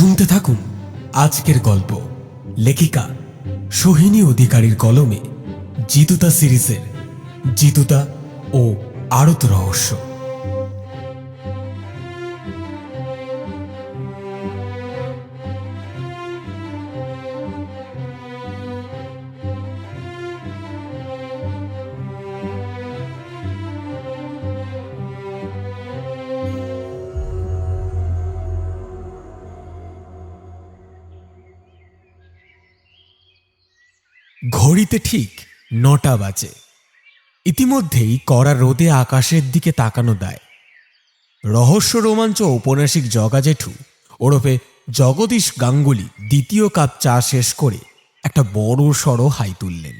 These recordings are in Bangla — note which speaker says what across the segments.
Speaker 1: শুনতে থাকুন আজকের গল্প, লেখিকা সোহিনী অধিকারীর কলমে জিতুতা সিরিজের জিতুতা ও আড়ত রহস্য। ঘড়িতে ঠিক ৯টা বাজে। ইতিমধ্যেই কড়া রোদে আকাশের দিকে তাকানো দেয়। রহস্য রোমাঞ্চ ঔপন্যাসিক জগা জেঠু ওরফে জগদীশ গাঙ্গুলি দ্বিতীয় কাপ চা শেষ করে একটা বড় সড়ো হাই তুললেন।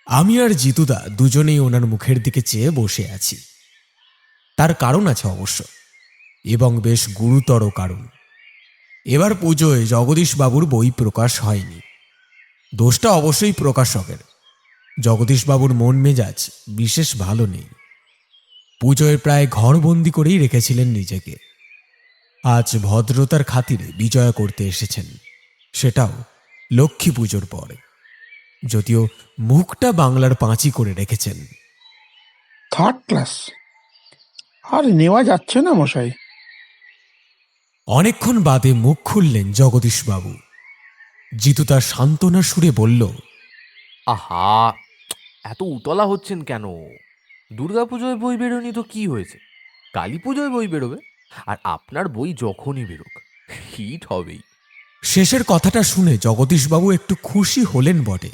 Speaker 1: আমি আর জিতুদা দুজনেই ওনার মুখের দিকে চেয়ে বসে আছি। তার কারণ আছে অবশ্য, এবং বেশ গুরুতর কারণ। এবার পুজোয় জগদীশবাবুর বই প্রকাশ হয়নি। দোষটা অবশ্যই প্রকাশকের। জগদীশবাবুর মন মেজাজ বিশেষ ভালো নেই। পুজোয় প্রায় ঘরবন্দি করেই রেখেছিলেন নিজেকে। আজ ভদ্রতার খাতিরে বিজয়া করতে এসেছেন, সেটাও লক্ষ্মী পুজোর পরে, যদিও মুখটা বাংলার পাঁচি করে রেখেছেন।
Speaker 2: থার্ড ক্লাস আর নেওয়া যাচ্ছে না মশাই।
Speaker 1: অনেকক্ষণ বাদে মুখ খুললেন জগদীশবাবু। জিতু তার সান্ত্বনা সুরে বলল,
Speaker 3: আহা, এত উতলা হচ্ছেন কেন? দুর্গাপুজোয় বই বেরোনি তো কি হয়েছে? কালী পুজোয় বই বেরোবে, আর আপনার বই যখনই বেরোক হিট হবেই।
Speaker 1: শেষের কথাটা শুনে জগদীশবাবু একটু খুশি হলেন বটে,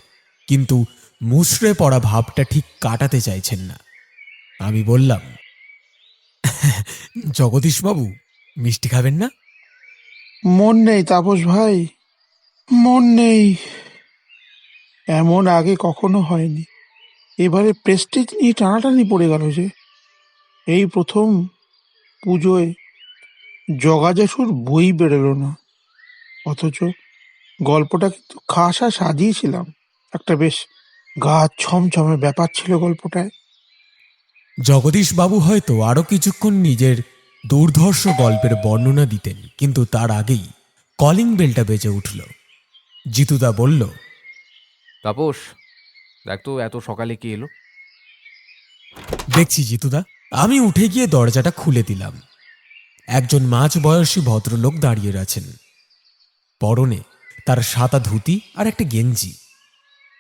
Speaker 1: কিন্তু মুচড়ে পড়া ভাবটা ঠিক কাটাতে চাইছেন না। আমি বললাম, জগদীশবাবু মিষ্টি খাবেন না?
Speaker 2: মন নেই তাপস ভাই, মন নেই। এমন আগে কখনো হয়নি। এবারে প্রেস্টিজ নিয়ে টানাটানি পড়ে গেল যে। এই প্রথম পুজোয় জগা জেঠুর বই বেরোলো না, অথচ গল্পটা কিন্তু খাসা সাজিয়েছিলাম। একটা বেশ গা ছমছমে ব্যাপার ছিল গল্পটায়।
Speaker 1: জগদীশবাবু হয়তো আরো কিছুক্ষণ নিজের দুর্ধর্ষ গল্পের বর্ণনা দিতেন, কিন্তু তার আগেই কলিং বেলটা বেজে উঠল। জিতুদা বলল,
Speaker 3: তাপস, দেখ তো এত সকালে কে এলো।
Speaker 1: দেখছি জিতুদা। আমি উঠে গিয়ে দরজাটা খুলে দিলাম। একজন মাঝবয়সী ভদ্রলোক দাঁড়িয়ে আছেন। পরনে তার সাদা ধুতি আর একটা গেঞ্জি।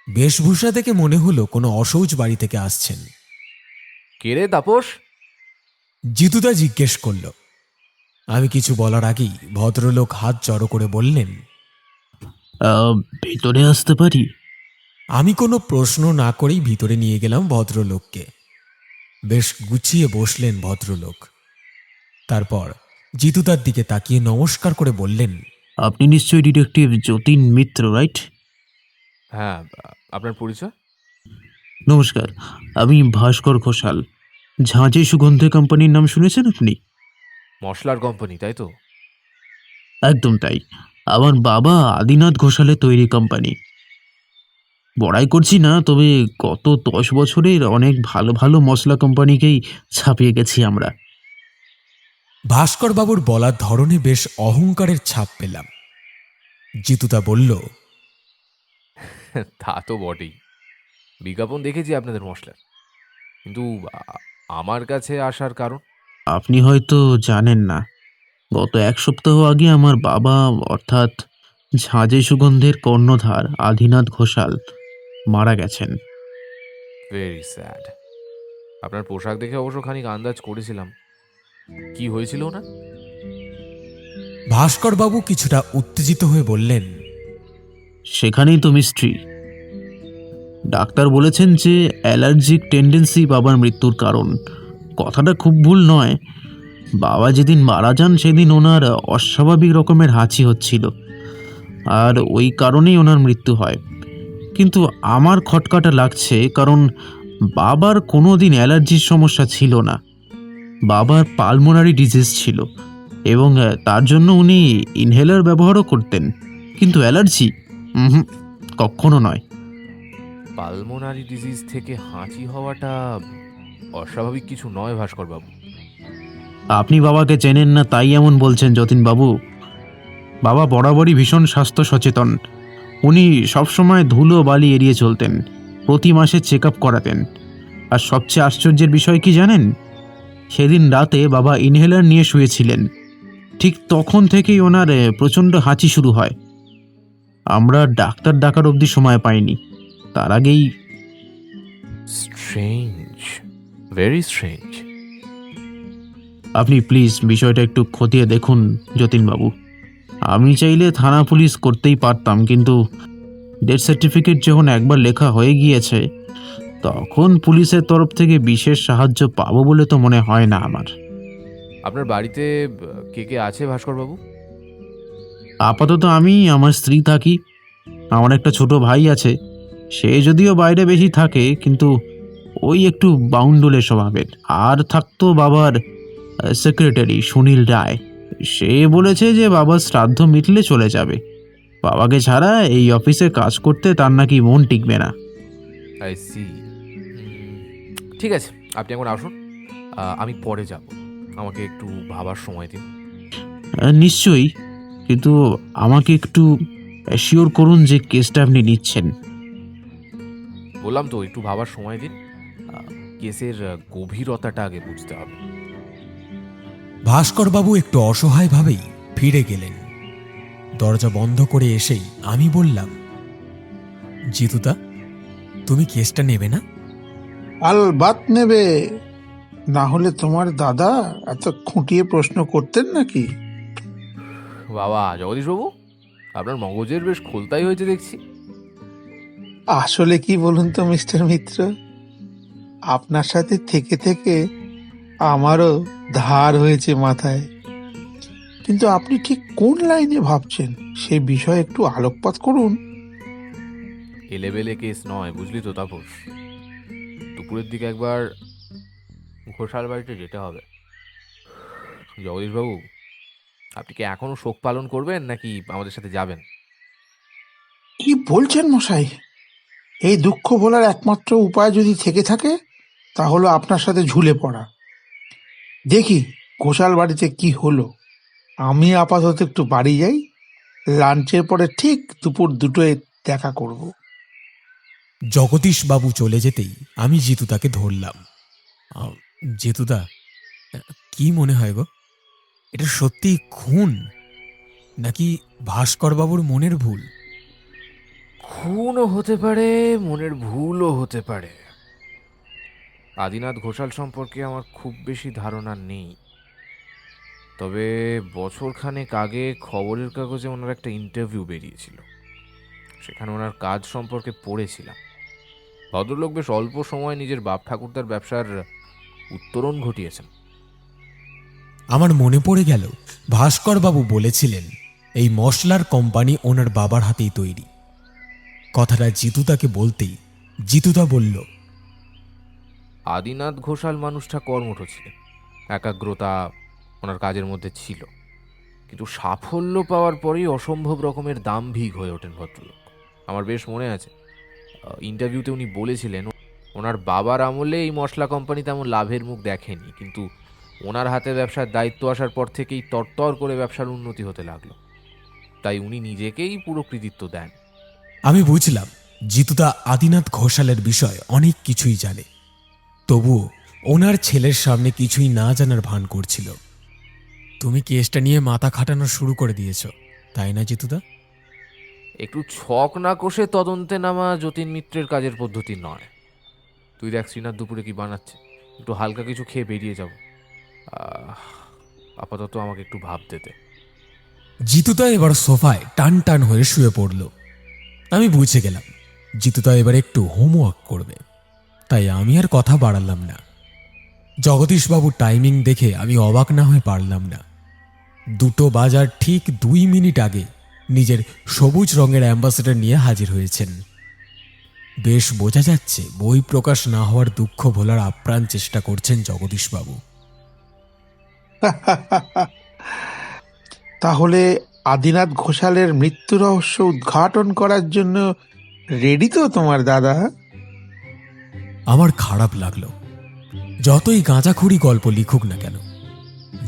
Speaker 1: বেশভূষা দেখে মনে হলো কোনো অসৌচ বাড়ি থেকে আসছেন।
Speaker 3: কে রে তাপস?
Speaker 1: জিতুদা জিজ্ঞেস করল। আমি কিছু বলার আগেই ভদ্রলোক হাত জড়ো করে বললেন,
Speaker 4: ভেতরে আসতে পারি?
Speaker 1: আমি কোনো প্রশ্ন না করেই ভিতরে নিয়ে গেলাম ভদ্রলোককে। বেশ গুছিয়ে বসলেন ভদ্রলোক। তারপর জিতুদার দিকে তাকিয়ে নমস্কার করে বললেন,
Speaker 4: আপনি নিশ্চয়ই ডিটেকটিভ যতীন মিত্র, রাইট?
Speaker 3: হ্যাঁ, আপনার পরিচয়?
Speaker 4: নমস্কার, আমি ভাস্কর ঘোষাল। ঝাঁঝে সুগন্ধে কোম্পানির নাম শুনেছেন আপনি?
Speaker 3: মশলার কোম্পানি, তাই তো?
Speaker 4: একদম তাই। আমার বাবা আদিনাথ ঘোষালের তৈরি কোম্পানি। বড়াই করছি না, তবে গত 10 বছরের অনেক ভালো ভালো মশলা কোম্পানিকেই ছাপিয়ে গেছি আমরা।
Speaker 1: ভাস্করবাবুর বলার ধরনে বেশ অহংকারের ছাপ পেলাম। জিতুদা বলল,
Speaker 3: তা তো বটেই। বিজ্ঞাপন দেখেছি আপনাদের মশলার, কিন্তু আমার কাছে আসার কারণ?
Speaker 4: আপনি হয়তো জানেন না, গত 1 সপ্তাহ আগে আমার বাবা, অর্থাৎ ঝাঁঝে সুগন্ধের কর্ণধার আদিনাথ ঘোষাল মারা গেছেন।
Speaker 3: Very sad. আপনার পোশাক দেখে অবশ্য খানিক আন্দাজ করেছিলাম। কি হয়েছিল না?
Speaker 1: ভাস্করবাবু কিছুটা উত্তেজিত হয়ে বললেন,
Speaker 4: সেখানেই তো মিস্ট্রি। ডাক্তার বলেছেন যে অ্যালার্জিক টেন্ডেন্সি বাবার মৃত্যুর কারণ। কথাটা খুব ভুল নয়। বাবা যেদিন মারা যান সেদিন ওনার অস্বাভাবিক রকমের হাঁচি হচ্ছিল, আর ওই কারণেই ওনার মৃত্যু হয়। কিন্তু আমার খটকাটা লাগছে, কারণ বাবার কোনো দিন অ্যালার্জির সমস্যা ছিল না। বাবার পালমোনারি ডিজিজ ছিল, এবং তার জন্য উনি ইনহেলার ব্যবহারও করতেন, কিন্তু অ্যালার্জি কখনো নয়।
Speaker 3: পালমোনারি ডিজিজ থেকে হাঁচি হওয়াটা অস্বাভাবিক কিছু নয় ভাস্করবাবু।
Speaker 4: আপনি বাবাকে চেনেন না তাই এমন বলছেন যতীনবাবু। বাবা বরাবরই ভীষণ স্বাস্থ্য সচেতন। উনি সবসময় ধুলো বালি এড়িয়ে চলতেন, প্রতি মাসে চেক আপ করাতেন। আর সবচেয়ে আশ্চর্যের বিষয় কি জানেন? সেদিন রাতে বাবা ইনহেলার নিয়ে শুয়েছিলেন, ঠিক তখন থেকেই ওনার প্রচণ্ড হাঁচি শুরু হয়। আমরা ডাক্তার ডাকার অবধি সময় পাইনি, তার আগেই।
Speaker 3: Strange, very strange.
Speaker 4: আপনি প্লিজ বিষয়টা একটু খতিয়ে দেখুন যতীনবাবু। আমি চাইলে থানা পুলিশ করতেই পারতাম, কিন্তু ডেথ সার্টিফিকেট যখন একবার লেখা হয়ে গিয়েছে, তখন পুলিশের তরফ থেকে বিশেষ সাহায্য পাবো বলে তো মনে হয় না আমার।
Speaker 3: আপনার বাড়িতে কে কে আছে ভাস্করবাবু?
Speaker 4: আপাতত আমি, আমার স্ত্রী থাকি। আমার একটা ছোট ভাই আছে, সে যদিও বাইরে বেশি থাকে, কিন্তু ওই একটু বাউন্ডুলে স্বভাবের। আর থাকতো বাবার সেক্রেটারি সুনীল রায়। সে বলেছে যে বাবার শ্রাদ্ধ মিটলে চলে যাবে। বাবাকে ছাড়া এই অফিসে কাজ করতে তার নাকি মন টিকবে না।
Speaker 3: I see. ঠিক আছে, আপনি এখন আসুন, আমি পরে যাব। আমাকে একটু ভাবার সময় দিন।
Speaker 4: নিশ্চয়ই, কিন্তু আমাকে একটু অ্যাসিওর করুন যে কেসটা আপনি নিচ্ছেন।
Speaker 3: বললাম তো, একটু ভাবার সময় দিন। কেসের গভীরতাটা আগে বুঝতে হবে।
Speaker 1: ভাস্করবাবু একটু অসহায়ভাবেই ফিরে গেলেন। দরজা বন্ধ করে এসেই আমি বললাম, জিতুদা, তুমি কেসটা নেবে না?
Speaker 2: আলবাত নেবে, না হলে তোমার দাদা এত খুঁটিয়ে প্রশ্ন করতেন নাকি?
Speaker 3: বাবা জগদীশবাবু, আপনার মগজের বেশ খোলতাই হয়েছে দেখছি।
Speaker 2: আসলে কি বলুন তো মিস্টার মিত্র, আপনার সাথে থেকে থেকে আমারও ধার হয়েছে মাথায়। কিন্তু আপনি ঠিক কোন লাইনে ভাবছেন সেই বিষয়ে একটু আলোকপাত করুন।
Speaker 3: এলেবেলে কেস নয়, বুঝলি তো তাপস। দুপুরের দিকে একবার ঘোষাল বাড়িতে যেতে হবে। জগদীশবাবু, আপনি কি এখনো শোক পালন করবেন নাকি আমাদের সাথে যাবেন?
Speaker 2: কি বলছেন মশাই? এই দুঃখ ভোলার একমাত্র উপায় যদি থেকে থাকে তা হলো আপনার সাথে ঝুলে পড়া। দেখি ঘোষাল বাড়িতে কি হলো। আমি আপাতত একটু বাড়ি যাই, লাঞ্চের পরে ঠিক দুপুর 2টোয় দেখা করব।
Speaker 1: জগদীশবাবু চলে যেতেই আমি জিতুদাকে ধরলাম। জিতুদা, কি মনে হয় গো, এটা সত্যি খুন নাকি ভাস্করবাবুর মনের ভুল?
Speaker 3: খুনও হতে পারে, মনের ভুলও হতে পারে। আদিনাথ ঘোষাল সম্পর্কে আমার খুব বেশি ধারণা নেই, তবে বছরখানেক আগে খবরের কাগজে ওনার একটা ইন্টারভিউ বেরিয়েছিল, সেখানে ওনার কাজ সম্পর্কে পড়েছিলাম। ভদ্রলোক বেশ অল্প সময় নিজের বাপ ঠাকুরদার ব্যবসার উত্তরণ ঘটিয়েছেন।
Speaker 1: আমার মনে পড়ে গেল, ভাস্করবাবু বলেছিলেন এই মশলার কোম্পানি ওনার বাবার হাতেই তৈরি। কথাটা জিতুদাকে বলতেই জিতুদা বলল,
Speaker 3: আদিনাথ ঘোষাল মানুষটা কর্মঠ ছিলেন, একাগ্রতা ওনার কাজের মধ্যে ছিল, কিন্তু সাফল্য পাওয়ার পরেই অসম্ভব রকমের দাম্ভিক হয়ে ওঠেন ভদ্রলোক। আমার বেশ মনে আছে, ইন্টারভিউতে উনি বলেছিলেন ওনার বাবার আমলে এই মশলা কোম্পানি তেমন লাভের মুখ দেখেনি, কিন্তু ওনার হাতে ব্যবসার দায়িত্ব আসার পর থেকেই তরতর করে ব্যবসার উন্নতি হতে লাগলো, তাই উনি নিজেকেই পুরো কৃতিত্ব দেন।
Speaker 1: আমি বুঝলাম জিতুদা আদিনাথ ঘোষালের বিষয় অনেক কিছুই জানে, তবুও ওনার ছেলের সামনে কিছুই না জানার ভান করছিল। তুমি কেসটা নিয়ে মাথা খাটানো শুরু করে দিয়েছ, তাই না জিতুদা?
Speaker 3: একটু ছক না কষে তদন্তে নামা যতীন মিত্রের কাজের পদ্ধতি নয়। তুই দেখ শ্রীনাথ দুপুরে কি বানাচ্ছে, একটু হালকা কিছু খেয়ে বেরিয়ে যাব। আপাতত আমাকে একটু ভাবতে দে।
Speaker 1: জিতুদা এবার সোফায় টান টান হয়ে শুয়ে পড়ল। আমি বুঝে গেলাম জিতুদা এবার একটু হোমওয়ার্ক করবে, তাই আমি আর কথা বাড়ালাম না। জগদীশবাবুর টাইমিং দেখে আমি অবাক না হয়ে পারলাম না। 2টো বাজার ঠিক 2 মিনিট আগে নিজের সবুজ রঙের অ্যাম্বাসেডর নিয়ে হাজির হয়েছেন। বেশ বোঝা যাচ্ছে বই প্রকাশ না হওয়ার দুঃখ ভোলার আপ্রাণ চেষ্টা করছেন জগদীশবাবু।
Speaker 2: তাহলে আদিনাথ ঘোষালের মৃত্যু রহস্য উদ্ঘাটন করার জন্য রেডি তো তোমার দাদা?
Speaker 1: আমার খারাপ লাগলো। যতই গাঁজাখুরি গল্প লিখুক না কেন,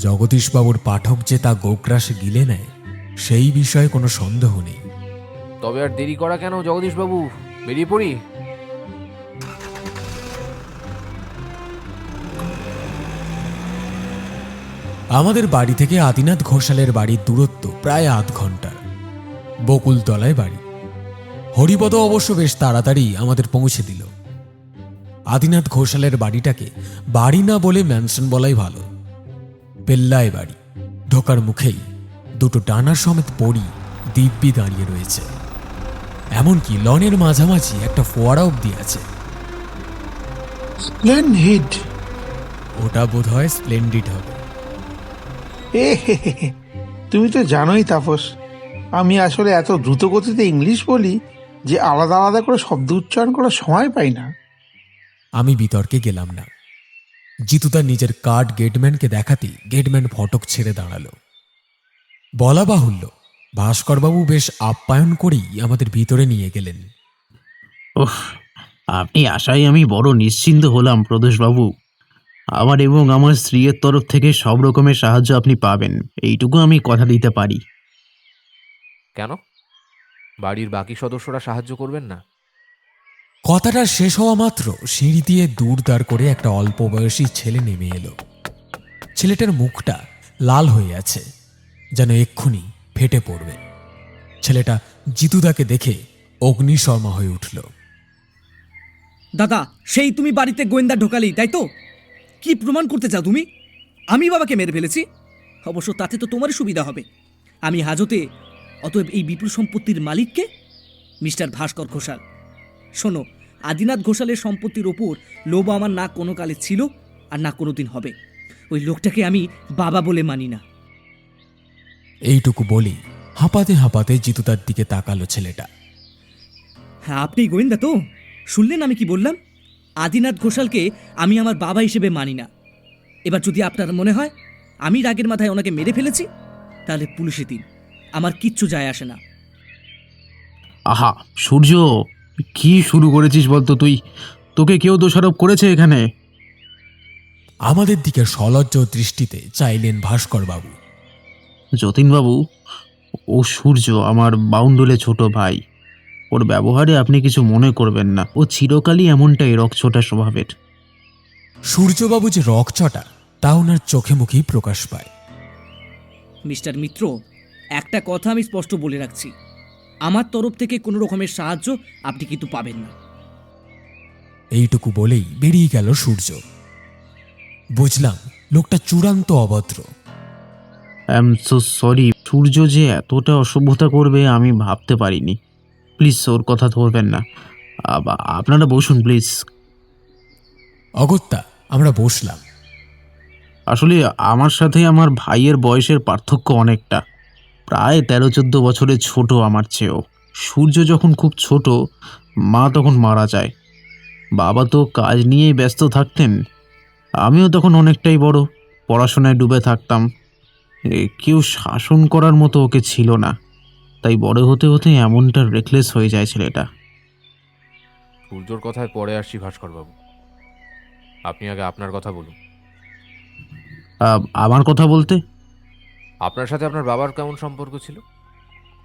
Speaker 1: জগদীশবাবুর পাঠক যে তা গোগ্রাসে গিলে নেয় সেই বিষয়ে কোনো সন্দেহ নেই।
Speaker 3: তবে আর দেরি করা কেন জগদীশবাবু, বেরিয়ে পড়ি।
Speaker 1: আমাদের বাড়ি থেকে আদিনাথ ঘোষালের বাড়ির দূরত্ব প্রায় আধ ঘন্টার। বকুলতলায় বাড়ি। হরিপদ অবশ্য বেশ তাড়াতাড়ি আমাদের পৌঁছে দিল। আদিনাথ ঘোষালের বাড়িটাকে বাড়ি না বলে ম্যানশন বলাই ভালো। পেল্লায় বাড়ি। ঢোকার মুখেই দুটো ডানা সমেত পড়ি দিব্যি দাঁড়িয়ে রয়েছে। এমনকি লনের মাঝামাঝি একটা ফোয়ারা অব্দি আছে।
Speaker 2: স্প্লেন্ডিড।
Speaker 1: ওটা বোধ হয় স্প্লেন্ডিড হবে।
Speaker 2: এ হে হে হে, তুমি তো জানোই তাপস, আমি আসলে এত দ্রুত গতিতে ইংলিশ বলি যে আলাদা আলাদা করে শব্দ উচ্চারণ করার সময় পাই না।
Speaker 1: আমি বিতর্কে গেলাম না। জিতু তার নিজের কার্ড গেটম্যানকে দেখাতেই গেটম্যান ফটক ছেড়ে দাঁড়ালো। বলা বাহুল্য, ভাস্করবাবু বেশ আপ্যায়ন করেই আমাদের ভিতরে নিয়ে গেলেন।
Speaker 4: ওহ, আপনি আশায় আমি বড় নিশ্চিন্ত হলাম প্রদোষবাবু। আমার এবং আমার স্ত্রীর তরফ থেকে সব রকমের সাহায্য আপনি পাবেন, এইটুকু আমি কথা দিতে পারি।
Speaker 3: কেন বাড়ির বাকি সদস্যরা সাহায্য করবেন না?
Speaker 1: কথাটা শেষ হওয়া মাত্র সিঁড়ি দিয়ে দূর দাঁড় করে একটা অল্প বয়সী ছেলে নেমে এলো। ছেলেটার মুখটা লাল হয়ে আছে, যেন এক্ষুনি ফেটে পড়বে। ছেলেটা জিতুদাকে দেখে অগ্নিশর্মা হয়ে উঠল।
Speaker 5: দাদা, সেই তুমি বাড়িতে গোয়েন্দা ঢোকালি, তাই তো? কি প্রমাণ করতে চাও তুমি? আমি বাবাকে মেরে ফেলেছি। অবশ্য তাতে তো তোমারই সুবিধা হবে। আমি হাজতে। অতএব এই বিপুল সম্পত্তির মালিককে মিস্টার ভাস্কর ঘোষাল। শোনো, আদিনাথ ঘোষালের সম্পত্তির ওপর লোভ আমার না কোনো কালে ছিল আর না কোনোদিন হবে। ওই লোকটাকে আমি বাবা বলে মানি না।
Speaker 1: এইটুকু বলেই হাঁপাতে হাঁপাতে জিতুদার দিকে তাকালো ছেলেটা।
Speaker 5: হ্যাঁ, আপনি গোয়েন্দা তো? শুনলেন আমি কি বললাম? আদিনাথ ঘোষালকে আমি আমার বাবা হিসেবে মানি না। এবার যদি আপনার মনে হয় আমি রাগের মাথায় ওনাকে মেরে ফেলেছি, তাহলে পুলিশে দিন, আমার কিচ্ছু যায় আসে না।
Speaker 4: আহা সূর্য, কি শুরু করেছিস বলতো তুই? তোকে কেউ দোষারোপ করেছে এখানে?
Speaker 1: আমাদের দিকে সলজ্জ দৃষ্টিতে চাইলেন ভাস্করবাবু।
Speaker 4: যতীনবাবু, ও সূর্য আমার বাউন্ডুলে ছোট ভাই। ওর ব্যবহারে আপনি কিছু মনে করবেন না, ও চিরকালই এমনটাই রকচটা স্বভাবের।
Speaker 1: সূর্যবাবু যে রকচটা তা ওনার চোখে মুখেই প্রকাশ পায়।
Speaker 5: মিস্টার মিত্র, একটা কথা আমি স্পষ্ট বলে রাখছি, আমার তরফ থেকে কোনো রকমের সাহায্য আপনি কিন্তু পাবেন না।
Speaker 1: এইটুকু বলেই বেরিয়ে গেল সূর্য। বুঝলাম লোকটা চূড়ান্ত অভদ্র।
Speaker 4: I am so sorry. সূর্য যে এতটা অসভ্যতা করবে আমি ভাবতে পারিনি। প্লিজ ওর কথা ধরবেন না। আপনারা বসুন প্লিজ।
Speaker 1: অগত্যা আমরা বসলাম।
Speaker 4: আসলে আমার সাথে আমার ভাইয়ের বয়সের পার্থক্য অনেকটা, প্রায় 13-14 বছরের ছোট আমার চেয়েও। সূর্য যখন খুব ছোট, মা তখন মারা যায়। বাবা তো কাজ নিয়েই ব্যস্ত থাকতেন। আমিও তখন অনেকটাই বড়, পড়াশোনায় ডুবে থাকতাম। কেউ শাসন করার মতো ওকে ছিল না, তাই বড় হতে হতে এমনটা রেকলেস হয়ে যায় ছেলেটা।
Speaker 3: সূর্যর কথায় পরে আসছি ভাস্করবাবু, আপনি আগে আপনার কথা বলুন।
Speaker 4: আমার কথা বলতে?
Speaker 3: আপনার সাথে আপনার বাবার কেমন সম্পর্ক ছিল?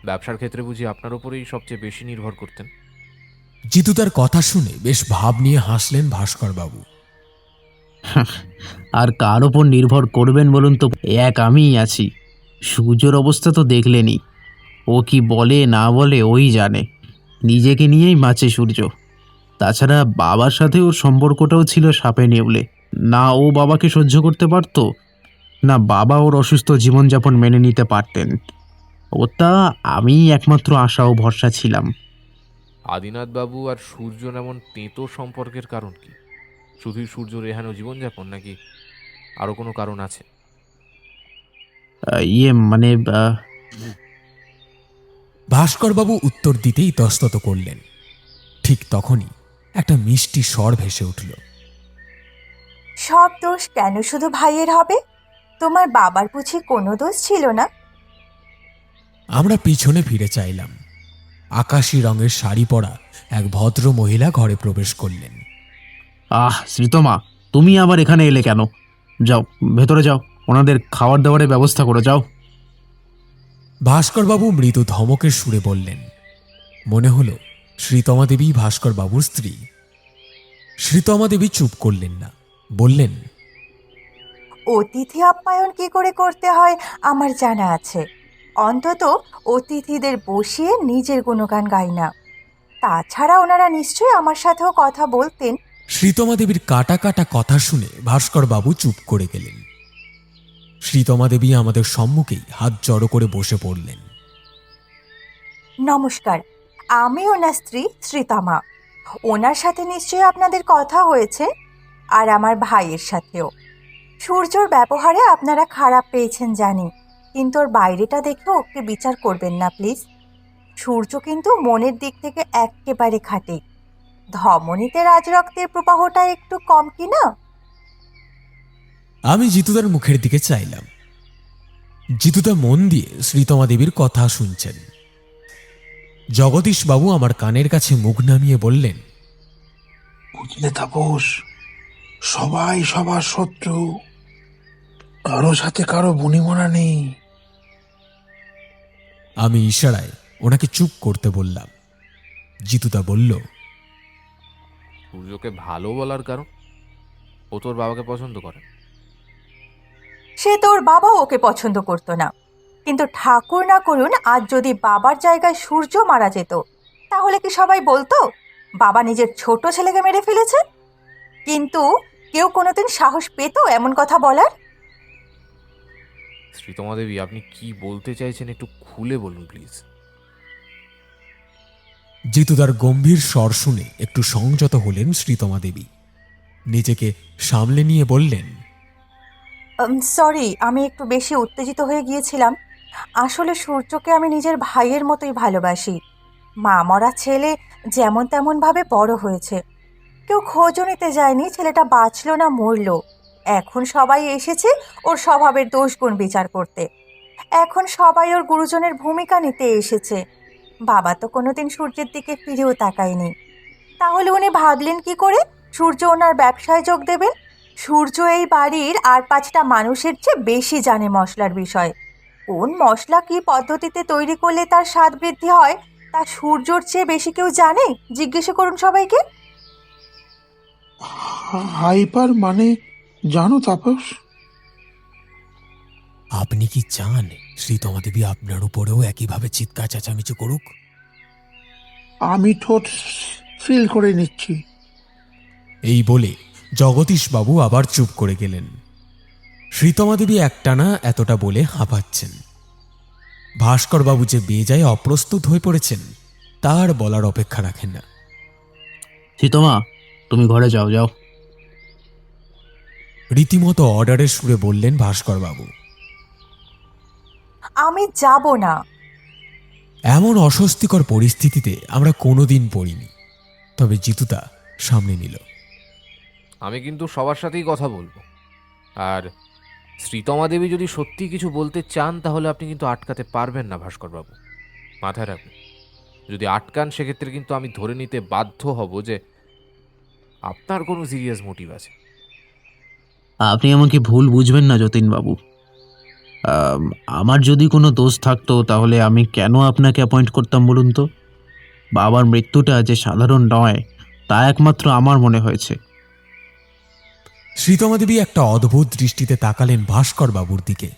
Speaker 3: ব্যবসার ক্ষেত্রে বুঝি আপনার ওপরেই সবচেয়ে বেশি নির্ভর করতেন?
Speaker 1: জিতু তার কথা শুনে বেশ ভাব নিয়ে হাসলেন ভাস্করবাবু।
Speaker 4: আর কার ওপর নির্ভর করবেন বলুন তো? এক আমিই আছি। সূর্যর অবস্থা তো দেখলেনই। ও কি বলে না বলে ওই জানে। নিজেকে নিয়েই বাঁচে সূর্য। তাছাড়া বাবার সাথে ওর সম্পর্কটাও ছিল সাপে নেউলে। না ও বাবাকে সহ্য করতে পারত, না বাবা ওর অসুস্থ জীবনযাপন মেনে নিতে পারতেন। ওটা আমিই একমাত্র আশা ও ভরসা ছিলাম।
Speaker 3: আদিনাথবাবু আর সূর্য এমন তেঁতো সম্পর্কের কারণ কি? শুধুই সূর্য রেহানো জীবনযাপন, নাকি আরও কোনো কারণ আছে?
Speaker 4: মানে
Speaker 1: ভাস্করবাবু উত্তর দিতেই ইতস্তত করলেন। ঠিক তখনই একটা মিষ্টি স্বর ভেসে উঠল।
Speaker 6: সব দোষ কেন শুধু ভাইয়ের হবে? তোমার বাবার বুঝি কোনো দোষ ছিল না?
Speaker 1: আমরা পিছনে ফিরে চাইলাম। আকাশি রঙের শাড়ি পরা এক ভদ্র মহিলা ঘরে প্রবেশ করলেন।
Speaker 4: শ্রীতমা, তুমি আবার এখানে এলে কেন? যাও ভেতরে যাও, ওনাদের খাবার দাবারের ব্যবস্থা করে যাও।
Speaker 1: ভাস্করবাবু মৃদু ধমকের সুরে বললেন। মনে হলো শ্রীতমা দেবী ভাস্করবাবুর স্ত্রী। শ্রীতমা দেবী চুপ করলেন না, বললেন,
Speaker 6: অতিথি আপ্যায়ন কি করে করতে হয় আমার জানা আছে। অন্তত অতিথিদের বসিয়ে নিজের গুণগান গাই না। তাছাড়া ওনারা নিশ্চয়ই আমার সাথেও কথা বলতেন।
Speaker 1: শ্রীতমা দেবীর কাটা কাটা কথা শুনে ভাস্করবাবু চুপ করে গেলেন। শ্রীতমা দেবী আমাদের সম্মুখেই হাত জড়ো করে বসে পড়লেন।
Speaker 6: নমস্কার, আমি ওনার স্ত্রী শ্রীতমা। ওনার সাথে নিশ্চয়ই আপনাদের কথা হয়েছে, আর আমার ভাইয়ের সাথেও। সূর্যর ব্যবহারে আপনারা খারাপ পেয়েছেন জানি, কিন্তু ওর বাইরেটা দেখে ওকে বিচার করবেন না প্লিজ। সূর্য কিন্তু মনের দিক থেকে একেবারে খাঁটি। ধমনীতে রাজরক্তের প্রবাহটা একটু কম কি না?
Speaker 1: আমি জিতুদার মুখের দিকে চাইলাম। জিতুদা মন দিয়ে শ্রীতমা দেবীর কথা শুনছেন। জগদীশবাবু আমার কানের কাছে মুখ নামিয়ে বললেন,
Speaker 2: বুঝলে তাপস, সবাই সবার শত্রু, কারো সাথে কারো বনিমনা নেই।
Speaker 1: আমি ইশারায় ওনাকে চুপ করতে বললাম। জিতুদা বলল,
Speaker 3: সূর্যকে ভালো বলার কারণ ও তোর বাবাকে পছন্দ করে।
Speaker 6: সে তো ওর বাবাও ওকে পছন্দ করতো না, কিন্তু ঠাকুর না করুন আজ যদি বাবার জায়গায় সূর্য মারা যেত, তাহলে কি সবাই বলতো বাবা নিজের ছোট ছেলেকে মেরে ফেলেছে? কিন্তু কেউ কোনোদিন সাহস পেত এমন কথা বলার?
Speaker 3: শ্রীতমা দেবী, আপনি কি বলতে চাইছেন একটু খুলে বলুন প্লিজ।
Speaker 1: জিতুদার গম্ভীর স্বর শুনে একটু সংযত হলেন শ্রীতমা দেবী। নিজেকে সামলে নিয়ে বললেন,
Speaker 6: সরি, আমি একটু বেশি উত্তেজিত হয়ে গিয়েছিলাম। আসলে সূর্যকে আমি নিজের ভাইয়ের মতোই ভালোবাসি। মা মরা ছেলে যেমন তেমনভাবে বড় হয়েছে, কেউ খোঁজও নিতে যায়নি ছেলেটা বাঁচলো না মরলো। এখন সবাই এসেছে ওর স্বভাবের দোষগুণ বিচার করতে। এখন সবাই ওর গুরুজনের ভূমিকা নিতে এসেছে। বাবা তো কোনোদিন সূর্যের দিকে ফিরেও তাকায়নি। তাহলে উনি ভাবলেন কি করে সূর্য ওনার ব্যবসায় যোগ দেবেন? সূর্য এই বাড়ির আর 5টা মানুষের চেয়ে বেশি জানে মশলার বিষয়। কোন মশলা কি পদ্ধতিতে তৈরি করলে তার স্বাদ বৃদ্ধি হয় তা সূর্যর চেয়ে বেশি কেউ জানে? জিজ্ঞেস করুন সবাইকে।
Speaker 2: হাইপার মানে জানো তাপস?
Speaker 1: আপনি কি চান শ্রীতমা দেবী আপনার উপরেও একইভাবে চিৎকার চেঁচামেচি করুক?
Speaker 2: আমি ঠোঁট ফিল করে নিচ্ছি।
Speaker 1: এই বলে জগদীশবাবু আবার চুপ করে গেলেন। শ্রীতমা দেবী একটানা এতটা বলে হাঁপাচ্ছেন। ভাস্করবাবু যে বেজায় অপ্রস্তুত হয়ে পড়েছেন তার বলার অপেক্ষা রাখেন না।
Speaker 4: সীতমা, তুমি ঘরে যাও যাও।
Speaker 1: রীতিমতো অর্ডারের সুরে বললেন ভাস্করবাবু।
Speaker 6: আমি যাব না।
Speaker 1: এমন অস্বস্তিকর পরিস্থিতিতে আমরা কোনোদিন পড়িনি, তবে জিতুদা সামনে নিল।
Speaker 3: আমি কিন্তু সবার সাথেই কথা বলবো, আর শ্রীতমা দেবী যদি সত্যি কিছু বলতে চান তাহলে আপনি কিন্তু আটকাতে পারবেন না ভাস্করবাবু, মাথায় রাখবেন। যদি আটকান সেক্ষেত্রে কিন্তু আমি ধরে নিতে বাধ্য হব যে আপনার কোনো সিরিয়াস মোটিভ আছে।
Speaker 4: আপনি আমাকে ভুল বুঝবেন না যতীনবাবু। আমার যদি কোনো দোষ থাকতো তাহলে আমি কেন আপনাকে অ্যাপয়েন্ট করতাম বলুন তো? বাবার মৃত্যুটা যে সাধারণ নয় তা একমাত্র আমার মনে হয়েছে।
Speaker 1: শ্রীতমা দেবী একটা অদ্ভুত দৃষ্টিতে তাকালেন ভাস্করবাবুর দিকে,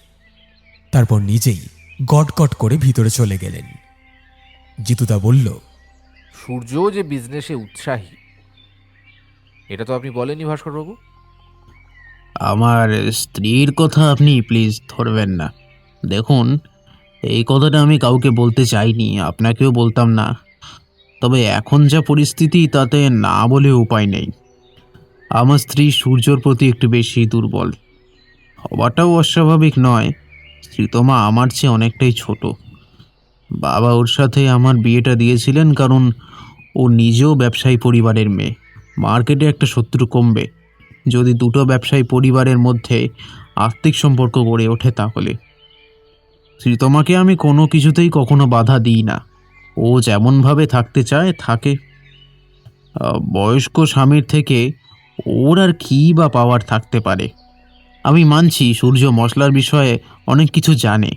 Speaker 1: তারপর নিজেই গটগট করে ভিতরে চলে গেলেন। জিতুদা বলল,
Speaker 3: সূর্য যে বিজনেসে উৎসাহী এটা তো আপনি বলেননি ভাস্করবাবু।
Speaker 4: আমার স্ত্রীর কথা আপনি প্লিজ ধরবেন না। দেখুন, এই কথাটা আমি কাউকে বলতে চাইনি, আপনাকেও বলতাম না। তবে এখন যা পরিস্থিতি তাতে না বলে উপায় নেই। আমার স্ত্রী সূর্যর প্রতি একটু বেশি দুর্বল। হওয়াটাও অস্বাভাবিক নয়। শ্রীতমা আমার চেয়ে অনেকটাই ছোট। বাবা ওর সাথে আমার বিয়েটা দিয়েছিলেন কারণ ও নিজেও ব্যবসায়ী পরিবারের মেয়ে। মার্কেটে একটা শত্রু কমবে যদি দুটো ব্যবসায়ী পরিবারের মধ্যে আর্থিক সম্পর্ক গড়ে ওঠে। তাহলে শ্রীতমাকে আমি কোনো কিছুতেই কখনো বাধা দিই না। ও যেমনভাবে থাকতে চায় থাকে। বয়স্ক স্বামীর থেকে ওর আর কী বা পাওয়ার থাকতে পারে? আমি মানছি সূর্য মশলার বিষয়ে অনেক কিছু জানে,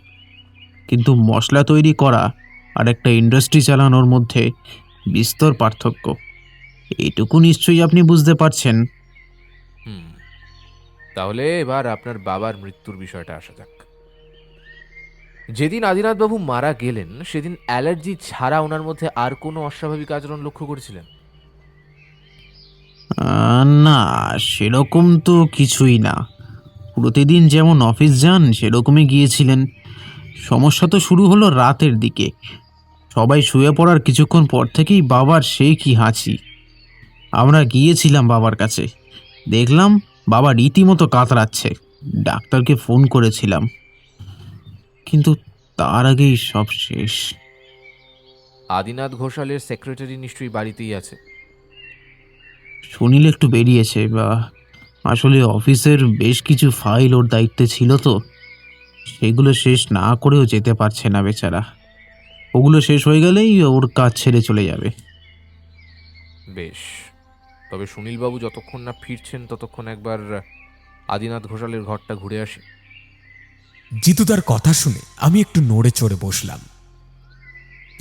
Speaker 4: কিন্তু মশলা তৈরি করা আর একটা ইন্ডাস্ট্রি চালানোর মধ্যে বিস্তর পার্থক্য। এইটুকু নিশ্চয়ই আপনি বুঝতে পারছেন।
Speaker 3: হুম, তাহলে এবার আপনার বাবার মৃত্যুর বিষয়টা আসা যাক। যেদিন আদিনাথবাবু মারা গেলেন সেদিন অ্যালার্জি ছাড়া ওনার মধ্যে আর কোনো অস্বাভাবিক আচরণ লক্ষ্য করেছিলেন?
Speaker 4: না, সেরকম তো কিছুই না। প্রতিদিন যেমন অফিস যান সেরকমই গিয়েছিলেন। সমস্যা তো শুরু হলো রাতের দিকে। সবাই শুয়ে পড়ার কিছুক্ষণ পর থেকেই বাবার সেই কি হাঁচি। আমরা গিয়েছিলাম বাবার কাছে, দেখলাম বাবা রীতিমতো কাতরাচ্ছে। ডাক্তারকে ফোন করেছিলাম, কিন্তু তার আগেই সব শেষ।
Speaker 3: আদিনাথ ঘোষালের সেক্রেটারি নিশ্চয়ই বাড়িতেই আছে।
Speaker 4: সুনীল একটু বেরিয়েছে, বা আসলে অফিসের বেশ কিছু ফাইল ওর দায়িত্বে ছিল, তো সেগুলো শেষ না করেও যেতে পারছে না বেচারা। ওগুলো শেষ হয়ে গেলেই ওর কাজ ছেড়ে চলে যাবে।
Speaker 3: বেশ, তবে সুনীলবাবু যতক্ষণ না ফিরছেন ততক্ষণ একবার আদিনাথ ঘোষালের ঘরটা ঘুরে আসি।
Speaker 1: জিতু তার কথা শুনে আমি একটু নড়ে চড়ে বসলাম।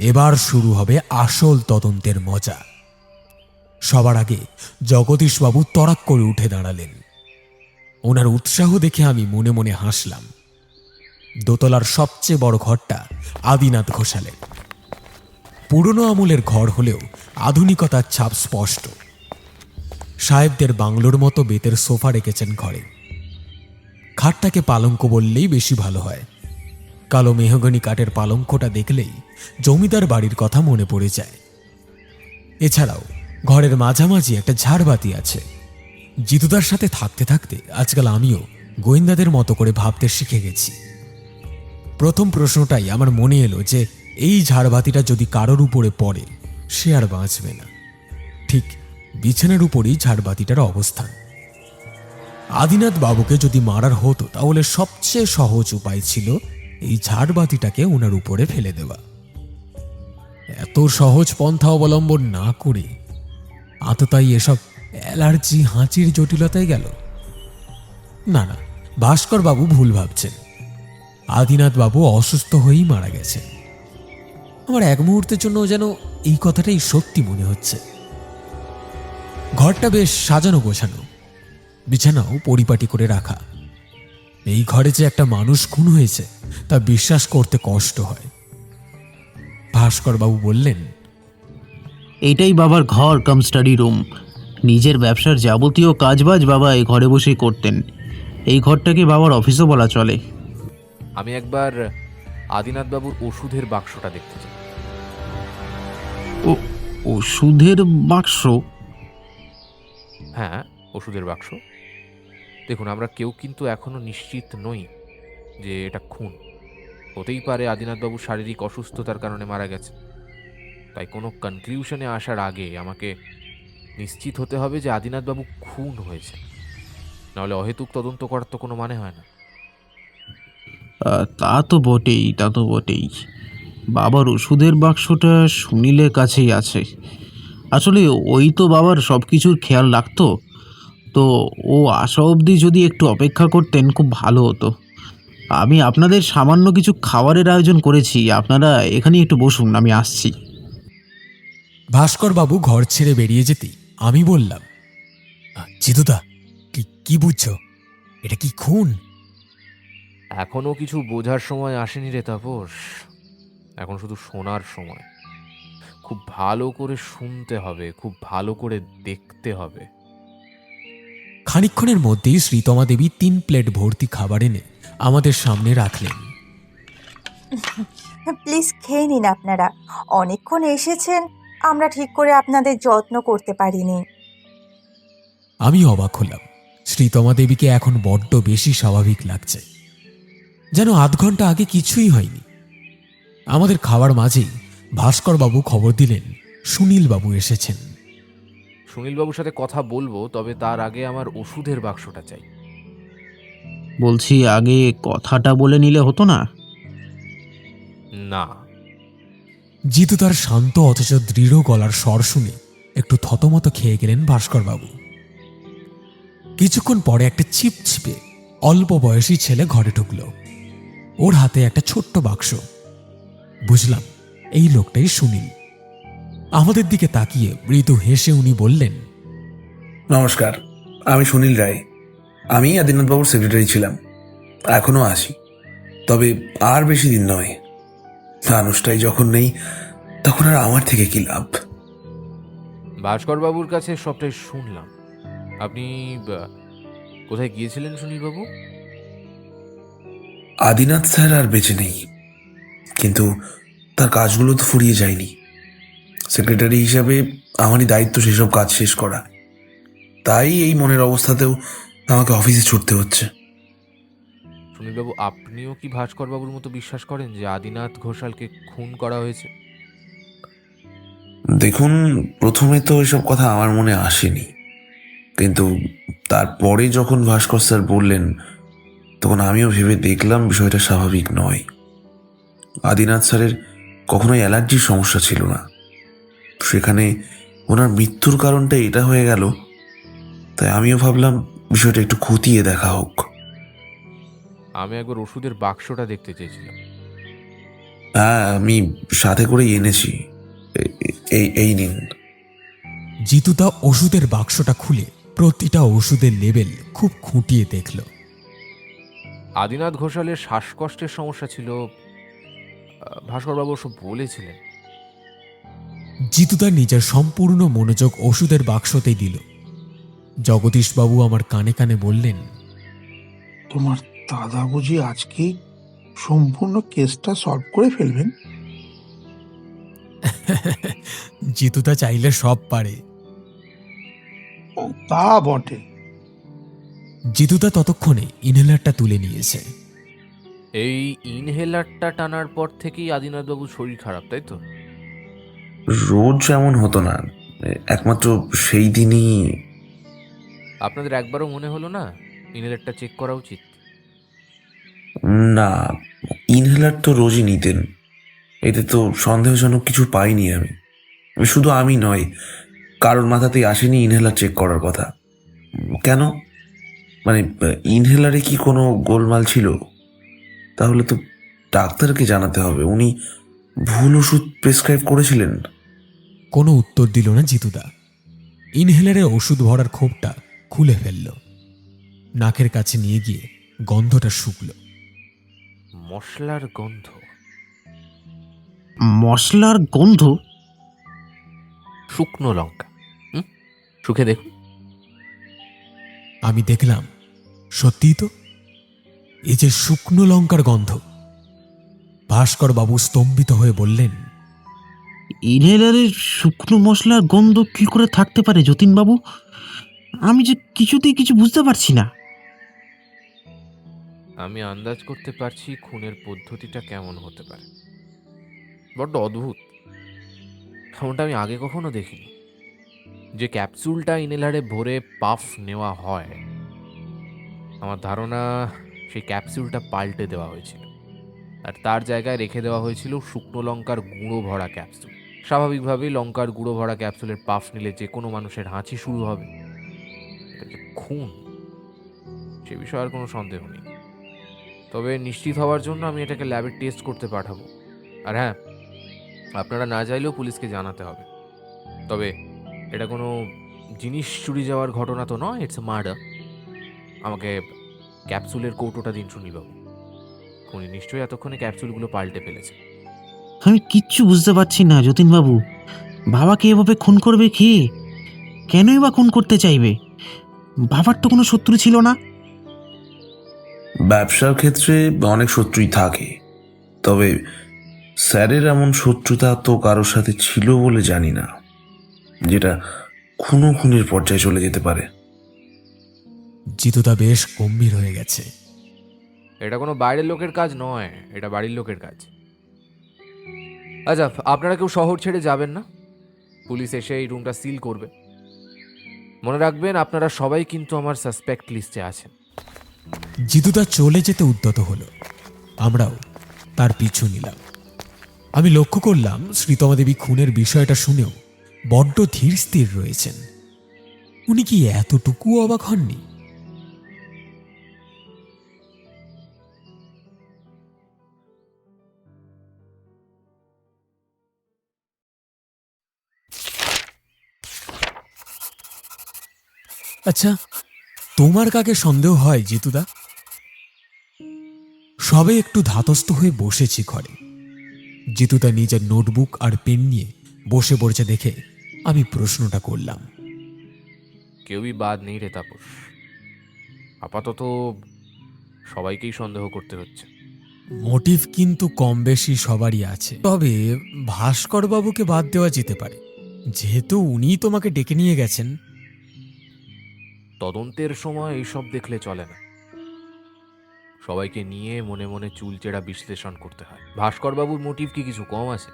Speaker 1: এবার শুরু হবে আসল তদন্তের মজা। সবার আগে জগদীশবাবু তড়াক করে উঠে দাঁড়ালেন। ওনার উৎসাহ দেখে আমি মনে মনে হাসলাম। দোতলার সবচেয়ে বড় ঘরটা আদিনাথ ঘোষালের। পুরনো আমলের ঘর হলেও আধুনিকতার ছাপ স্পষ্ট। সাহেবদের বাংলোর মতো বেতের সোফা রেখেছেন ঘরে। খাটটাকে পালঙ্ক বললেই বেশি ভালো হয়। কালো মেহগনি কাঠের পালঙ্কটা দেখলেই জমিদার বাড়ির কথা মনে পড়ে যায়। এছাড়াও ঘরের মাঝামাঝি একটা ঝাড়বাতি আছে। জিতুদার সাথে থাকতে থাকতে আজকাল আমিও গোয়েন্দাদের মতো করে ভাবতে শিখে গেছি। প্রথম প্রশ্নটাই আমার মনে এলো যে এই ঝাড়বাতিটা যদি কারোর উপরে পড়ে সে আর বাঁচবে না। ঠিক বিছানার উপরই ঝাড়বাতিটার অবস্থান। আদিনাথ বাবুকে যদি মারার হতো তাহলে সবচেয়ে সহজ উপায় ছিল এই ঝাড়বাতিটাকে ওনার উপরে ফেলে দেওয়া। এত সহজ পন্থা অবলম্বন না করে আততাই এসব অ্যালার্জি হাঁচির জটিলতায় গেল। না না, ভাস্কর বাবু ভুল ভাবছেন। আদিনাথ বাবু অসুস্থ হয়েই মারা গেছে। আমার এক মুহূর্তের জন্য যেন এই কথাটাই সত্যি মনে হচ্ছে। ঘরটা বেশ সাজানো গোছানো, বিছানাও পরিপাটি করে রাখা। এই ঘরে যে একটা মানুষ খুন হয়েছে তা বিশ্বাস করতে কষ্ট হয়। ভাস্কর বাবু বললেন,
Speaker 4: এইটাই বাবার ঘর কাম স্টাডি রুম। নিজের ব্যবসার যাবতীয় কাজবাজ বাবা এই ঘরে বসেই করতেন। এই ঘরটাকে বাবার অফিসও বলা চলে।
Speaker 3: আমি একবার আদিনাথবাবুর ওষুধের বাক্সটা দেখতে চাই।
Speaker 4: ও, ওষুধের বাক্স?
Speaker 3: হ্যাঁ, ওষুধের বাক্স। দেখুন, আমরা কেউ কিন্তু এখনো নিশ্চিত নই যে এটা খুন। হতেই পারে আদিনাথবাবু শারীরিক অসুস্থতার কারণে মারা গেছে। তাই কোনো কনক্লিউশনে আসার আগে আমাকে নিশ্চিত হতে হবে যে আদিনাথবাবু খুন হয়েছে। নাহলে অহেতুক তদন্ত করার তো কোনো মানে হয় না।
Speaker 4: তা তো বটেই, তা তো বটেই। বাবার ওষুধের বাক্সটা সুনীলের কাছেই আছে। আসলে ওই তো বাবার সব কিছুর খেয়াল রাখতো, তো ও আসা অবধি যদি একটু অপেক্ষা করতেন খুব ভালো হতো। আমি আপনাদের সামান্য কিছু খাবারের আয়োজন করেছি, আপনারা এখানেই একটু বসুন, আমি আসছি।
Speaker 1: ভাস্কর বাবু ঘর ছেড়ে বেরিয়ে যেতেই আমি বললাম, জিতুদা, কি বুঝছো? এটা কি খুন?
Speaker 3: এখনো কিছু বোঝার সময় আসেনি রে তাপস। এখন শুধু শোনার সময়। খুব ভালো করে শুনতে হবে, খুব ভালো করে দেখতে হবে।
Speaker 1: খানিকক্ষণের মধ্যেই শ্রীতমা দেবী 3 প্লেট ভর্তি খাবার এনে আমাদের সামনে রাখলেন।
Speaker 6: প্লিজ খেয়ে নিন আপনারা। অনেকক্ষণ এসেছেন, আমরা ঠিক করে আপনাদের যত্ন করতে পারিনি।
Speaker 1: আমি অবাক হলাম। শ্রীতমা দেবীকে এখন বড্ড বেশি স্বাভাবিক লাগছে, যেন আধ ঘন্টা আগে কিছুই হয়নি। আমাদের খাওয়ার মাঝেই ভাস্কর বাবু খবর দিলেন সুনীল বাবু এসেছেন।
Speaker 3: সুনীলবাবুর সাথে কথা বলবো, তবে তার আগে আমার ওষুধের বাক্সটা চাই।
Speaker 4: বলছি, আগে কথাটা বলে নিলে হতো না?
Speaker 3: না।
Speaker 1: জিতু তার শান্ত অথচ দৃঢ় গলার স্বর শুনে একটু থতমত খেয়ে গেলেন ভাস্কর বাবু। কিছুক্ষণ পরে একটা ছিপছিপে অল্প বয়সী ছেলে ঘরে ঢুকল। ওর হাতে একটা ছোট্ট বাক্স। বুঝলাম এই লোকটাই সুনীল। আমাদের দিকে তাকিয়ে মৃদু হেসে উনি বললেন,
Speaker 7: নমস্কার, আমি সুনীল রায়। আমি আদিনাথবাবুর সেক্রেটারি ছিলাম, এখনো আছি। তবে আর বেশি দিন নয়। মানুষটাই যখন নেই, তখন আর আমার থেকে কি লাভ?
Speaker 3: ভাস্কর বাবুর কাছে সবটাই শুনলাম। আপনি কোথায় গিয়েছিলেন সুনীলবাবু?
Speaker 7: আদিনাথ স্যার আর বেঁচে নেই, কিন্তু তার কাজগুলো তো ফুরিয়ে যায়নি। সেক্রেটারি হিসাবে আমারই দায়িত্ব সেসব কাজ শেষ করা। তাই এই মনের অবস্থাতেও আমাকে অফিসে ছুটতে হচ্ছে।
Speaker 3: সুনীলবাবু, আপনিও কি ভাস্কর বাবুর মতো বিশ্বাস করেন যে আদিনাথ ঘোষালকে খুন করা হয়েছে?
Speaker 7: দেখুন, প্রথমে তো এসব কথা আমার মনে আসেনি, কিন্তু তারপরে যখন ভাস্কর স্যার বললেন, তখন আমিও ভেবে দেখলাম বিষয়টা স্বাভাবিক নয়। আদিনাথ স্যারের কখনোই অ্যালার্জির সমস্যা ছিল না, সেখানে ওনার মৃত্যুর কারণটা এটা হয়ে গেল। তাই আমিও ভাবলাম বিষয়টা একটু খতিয়ে দেখা হোক।
Speaker 3: আমি একবার ওষুধের বাক্সটা দেখতে চেয়েছিলাম।
Speaker 7: হ্যাঁ, আমি সাথে করেই এনেছি। এই নিন।
Speaker 1: জিতুদা ওষুধের বাক্সটা খুলে প্রতিটা ওষুধের লেবেল খুব খুঁটিয়ে দেখল।
Speaker 3: আদিনাথ ঘোষালের শ্বাসকষ্টের সমস্যা ছিল, ভাস্করবাবু অবশ্য বলেছিলেন।
Speaker 1: জিতুদা নিজের সম্পূর্ণ মনোযোগ ওষুধের বাক্সতেই দিল। জগদীশবাবু আমার কানে কানে বললেন,
Speaker 2: তোমার দাদা বুঝি আজকে সম্পূর্ণ কেসটা সলভ করে ফেলবেন?
Speaker 1: জিতুদা চাইলে সব পারে।
Speaker 2: ও তা বটে।
Speaker 1: জিতুদা ততক্ষণে ইনহেলারটা তুলে নিয়েছে।
Speaker 3: এই ইনহেলারটা টানার পর থেকেই আদিনাথবাবুর শরীর খারাপ, তাই তো?
Speaker 7: রোজ এমন হতো না, একমাত্র সেই দিনই।
Speaker 3: আপনাদের একবারও মনে হলো না ইনহেলারটা চেক করা উচিত?
Speaker 7: না, ইনহেলার তো রোজই নিতেন, এতে তো সন্দেহজনক কিছু পাইনি আমি। শুধু আমি নয়, কারোর মাথাতেই আসেনি ইনহেলার চেক করার কথা। কেন? মানে ইনহেলারে কি কোনো গোলমাল ছিল? তাহলে তো ডাক্তারকে জানাতে হবে। উনি ভুল ওষুধ প্রেসক্রাইব করেছিলেন।
Speaker 1: কোনো উত্তর দিল না জিতুদা। ইনহেলারে ওষুধ ভরার খোপটা খুলে ফেলল। নাকের কাছে নিয়ে গিয়ে গন্ধটা শুকল।
Speaker 3: মশলার গন্ধ।
Speaker 4: মশলার গন্ধ?
Speaker 3: শুকনো লঙ্কা। শুকে দেখুন।
Speaker 1: আমি দেখলাম, সত্যিই তো, এই যে শুকনো লঙ্কার গন্ধ। ভাস্কর বাবু স্তম্ভিত হয়ে বললেন,
Speaker 4: ইনহেলারের শুকনো মশলার গন্ধ কি করে থাকতে পারে যতীনবাবু? আমি যে কিছুতেই কিছু বুঝতে পারছি না।
Speaker 3: আমি আন্দাজ করতে পারছি খুনের পদ্ধতিটা কেমন হতে পারে। বড্ড অদ্ভুত, এমনটা আমি আগে কখনো দেখিনি। যে ক্যাপসুলটা ইনহেলারে ভরে পাফ নেওয়া হয়, আমার ধারণা সেই ক্যাপসুলটা পাল্টে দেওয়া হয়েছিল, আর তার জায়গায় রেখে দেওয়া হয়েছিল শুকনো লঙ্কার গুঁড়ো ভরা ক্যাপসুল। স্বাভাবিকভাবেই লঙ্কার গুঁড়ো ভরা ক্যাপসুলের পাফ নিলে যে কোনো মানুষের হাঁচি শুরু হবে। এটা যে খুন, সে বিষয়ে আর কোনো সন্দেহ নেই। তবে নিশ্চিত হওয়ার জন্য আমি এটাকে ল্যাবে টেস্ট করতে পাঠাবো। আর হ্যাঁ, আপনারা না চাইলেও পুলিশকে জানাতে হবে। তবে এটা কোনো জিনিস চুরি যাওয়ার ঘটনা তো নয়, ইটস এ মার্ডার। আমাকে ক্যাপসুলের কৌটোটা দিন সুনীলবাবু। খুনি নিশ্চয়ই এতক্ষণে ক্যাপসুলগুলো পাল্টে ফেলেছে।
Speaker 4: আমি কিচ্ছু বুঝতে পারছি না যতীনবাবু। বাবাকে এভাবে খুন করবে কে? কেনই বা খুন করতে চাইবে? বাবার তো কোনো শত্রু ছিল না।
Speaker 7: ব্যবসার ক্ষেত্রে অনেক শত্রুই থাকে, তবে স্যারের এমন শত্রুতা তো কারোর সাথে ছিল বলে জানি না, যেটা খুনের পর্যায়ে চলে যেতে পারে।
Speaker 1: জিতুদা বেশ গম্ভীর হয়ে গেছে।
Speaker 3: এটা কোনো বাইরের লোকের কাজ নয়, এটা বাড়ির লোকের কাজ। আচ্ছা, আপনারা কেউ শহর ছেড়ে যাবেন না। পুলিশ এসে এই রুমটা সিল করবে। মনে রাখবেন, আপনারা সবাই কিন্তু আমার সাসপেক্ট লিস্টে আছেন।
Speaker 1: জিতুদা চলে যেতে উদ্যত হলো। আমরাও তার পিছু নিলাম। আমি লক্ষ্য করলাম শ্রীতমা দেবী খুনের বিষয়টা শুনেও বড্ড ধীর স্থির রয়েছেন। উনি কি এতটুকু অবাক হননি? আচ্ছা, তোমার কাকে সন্দেহ হয় জিতুদা? সবে একটু ধাতস্থ হয়ে বসেছি ঘরে। জিতুদা নিজের নোটবুক আর পেন নিয়ে বসে পড়েছে দেখে আমি প্রশ্নটা করলাম।
Speaker 3: কেউই বাদ নেই রে তাপস। আপাতত সবাইকেই সন্দেহ করতে হচ্ছে।
Speaker 1: মোটিভ কিন্তু কম বেশি সবারই আছে, তবে ভাস্কর বাবুকে বাদ দেওয়া যেতে পারে, যেহেতু উনি তোমাকে ডেকে নিয়ে গেছেন।
Speaker 3: তদন্তের সময় এইসব দেখলে চলে না। সবাইকে নিয়ে মনে মনে চুলচেরা বিশ্লেষণ করতে হয়। ভাস্করবাবুর মোটিভ কি কিছু কম আছে?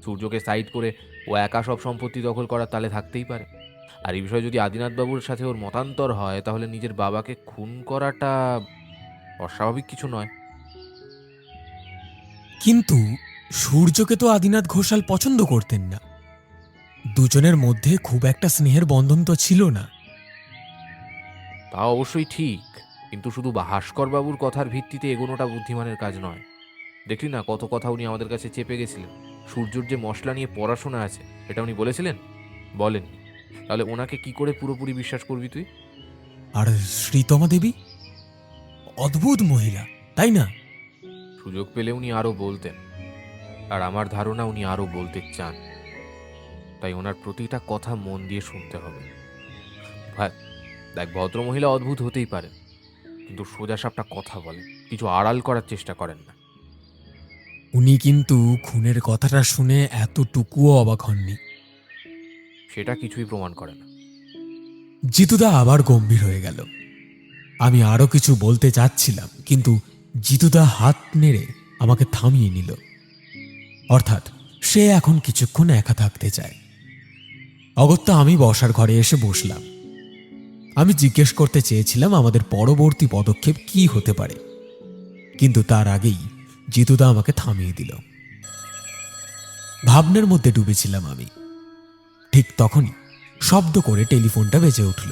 Speaker 3: সূর্যকে সাইড করে ও একা সব সম্পত্তি দখল করার তালে থাকতেই পারে। আর এই বিষয়ে যদি আদিনাথবাবুর সাথে ওর মতান্তর হয়, তাহলে নিজের বাবাকে খুন করাটা অস্বাভাবিক কিছু নয়।
Speaker 1: কিন্তু সূর্যকে তো আদিনাথ ঘোষাল পছন্দ করতেন না। দুজনের মধ্যে খুব একটা স্নেহের বন্ধন তো ছিল না।
Speaker 3: তা অবশ্যই ঠিক, কিন্তু শুধু ভাস্করবাবুর কথার ভিত্তিতে এগোনোটা বুদ্ধিমানের কাজ নয়। দেখলি না কত কথা উনি আমাদের কাছে চেপে গেছিলেন। সূর্যর যে মশলা নিয়ে পড়াশোনা আছে এটা উনি বলেছিলেন? বলেননি। তাহলে ওনাকে কি করে পুরোপুরি বিশ্বাস করবি তুই?
Speaker 1: আর শ্রীতমা দেবী অদ্ভুত মহিলা, তাই না?
Speaker 3: সুযোগ পেলে উনি আরও বলতেন, আর আমার ধারণা উনি আরও বলতে চান। তাই ওনার প্রতিটা কথা মন দিয়ে শুনতে হবে। ভাই দেখ, ভদ্রমহিলা অদ্ভুত হতেই পারে, কিন্তু সোজাসাপটা কথা বলেন, কিছু আড়াল করার চেষ্টা করেন না।
Speaker 1: উনি কিন্তু খুনের কথাটা শুনে এতটুকুও অবাক হননি।
Speaker 3: সেটা কিছুই প্রমাণ করে না।
Speaker 1: জিতুদা আবার গম্ভীর হয়ে গেল। আমি আরো কিছু বলতে চাচ্ছিলাম, কিন্তু জিতুদা হাত নেড়ে আমাকে থামিয়ে নিল। অর্থাৎ সে এখন কিছুক্ষণ একা থাকতে চায়। অগত্যা আমি বসার ঘরে এসে বসলাম। আমি জিজ্ঞেস করতে চেয়েছিলাম আমাদের পরবর্তী পদক্ষেপ কি হতে পারে, কিন্তু তার আগেই জিতুদা আমাকে থামিয়ে দিল। ভাবনার মধ্যে ডুবেছিলাম আমি। ঠিক তখনই শব্দ করে টেলিফোনটা বেজে উঠল।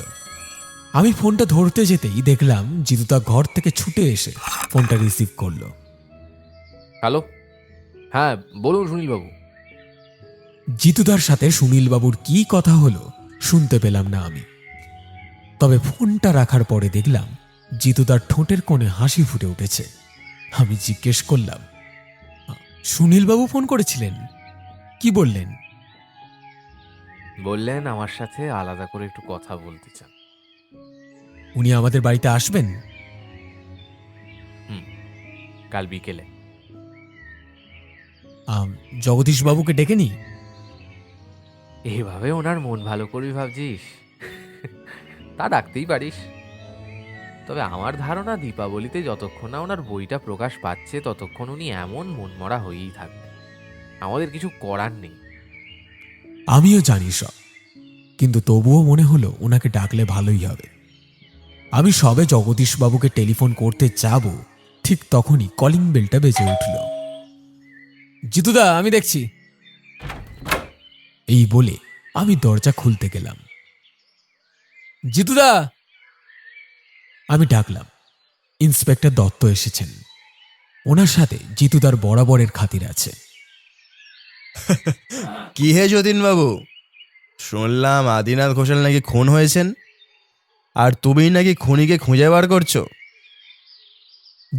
Speaker 1: আমি ফোনটা ধরতে যেতেই দেখলাম জিতুদা ঘর থেকে ছুটে এসে ফোনটা রিসিভ করলো।
Speaker 3: হ্যালো, হ্যাঁ বলুন সুনীলবাবু।
Speaker 1: জিতুদার সাথে সুনীলবাবুর কি কথা হলো শুনতে পেলাম না আমি, তবে ফোনটা রাখার পরে দেখলাম জিতুদার ঠোঁটের কোণে হাসি ফুটে উঠেছে। আমি জিজ্ঞেস করলাম, সুনীলবাবু ফোন করেছিলেন? কি বললেন?
Speaker 3: বললেন আমার সাথে আলাদা করে একটু কথা বলতে চান।
Speaker 1: উনি আমাদের বাড়িতে আসবেন?
Speaker 3: কাল বিকেলে।
Speaker 1: জগদীশবাবুকে ডেকে নি?
Speaker 3: এভাবে ওনার মন ভালো করবি ভাবছিস? তা ডাকতেই পারিস, তবে আমার ধারণা দীপাবলিতে যতক্ষণ না ওনার বইটা প্রকাশ পাচ্ছে ততক্ষণ উনি এমন মনমরা হয়েই থাকবে। আমাদের কিছু করার নেই।
Speaker 1: আমিও জানি সব, কিন্তু তবুও মনে হলো ওনাকে ডাকলে ভালোই হবে। আমি সবে জগদীশবাবুকে টেলিফোন করতে যাব, ঠিক তখনই কলিং বেলটা বেজে উঠল। জিতুদা, আমি দেখছি, এই বলে আমি দরজা খুলতে গেলাম। জিতুদা, আমি ডাকলাম। ইন্সপেক্টর দত্ত এসেছেন। ওনার সাথে জিতুদার বরাবরের খাতির আছে।
Speaker 8: কি হে যতীন বাবু, শুনলাম আদিনাথ ঘোষাল নাকি খুন হয়েছেন, আর তুমি নাকি খুনিকে খুঁজে বার করছো।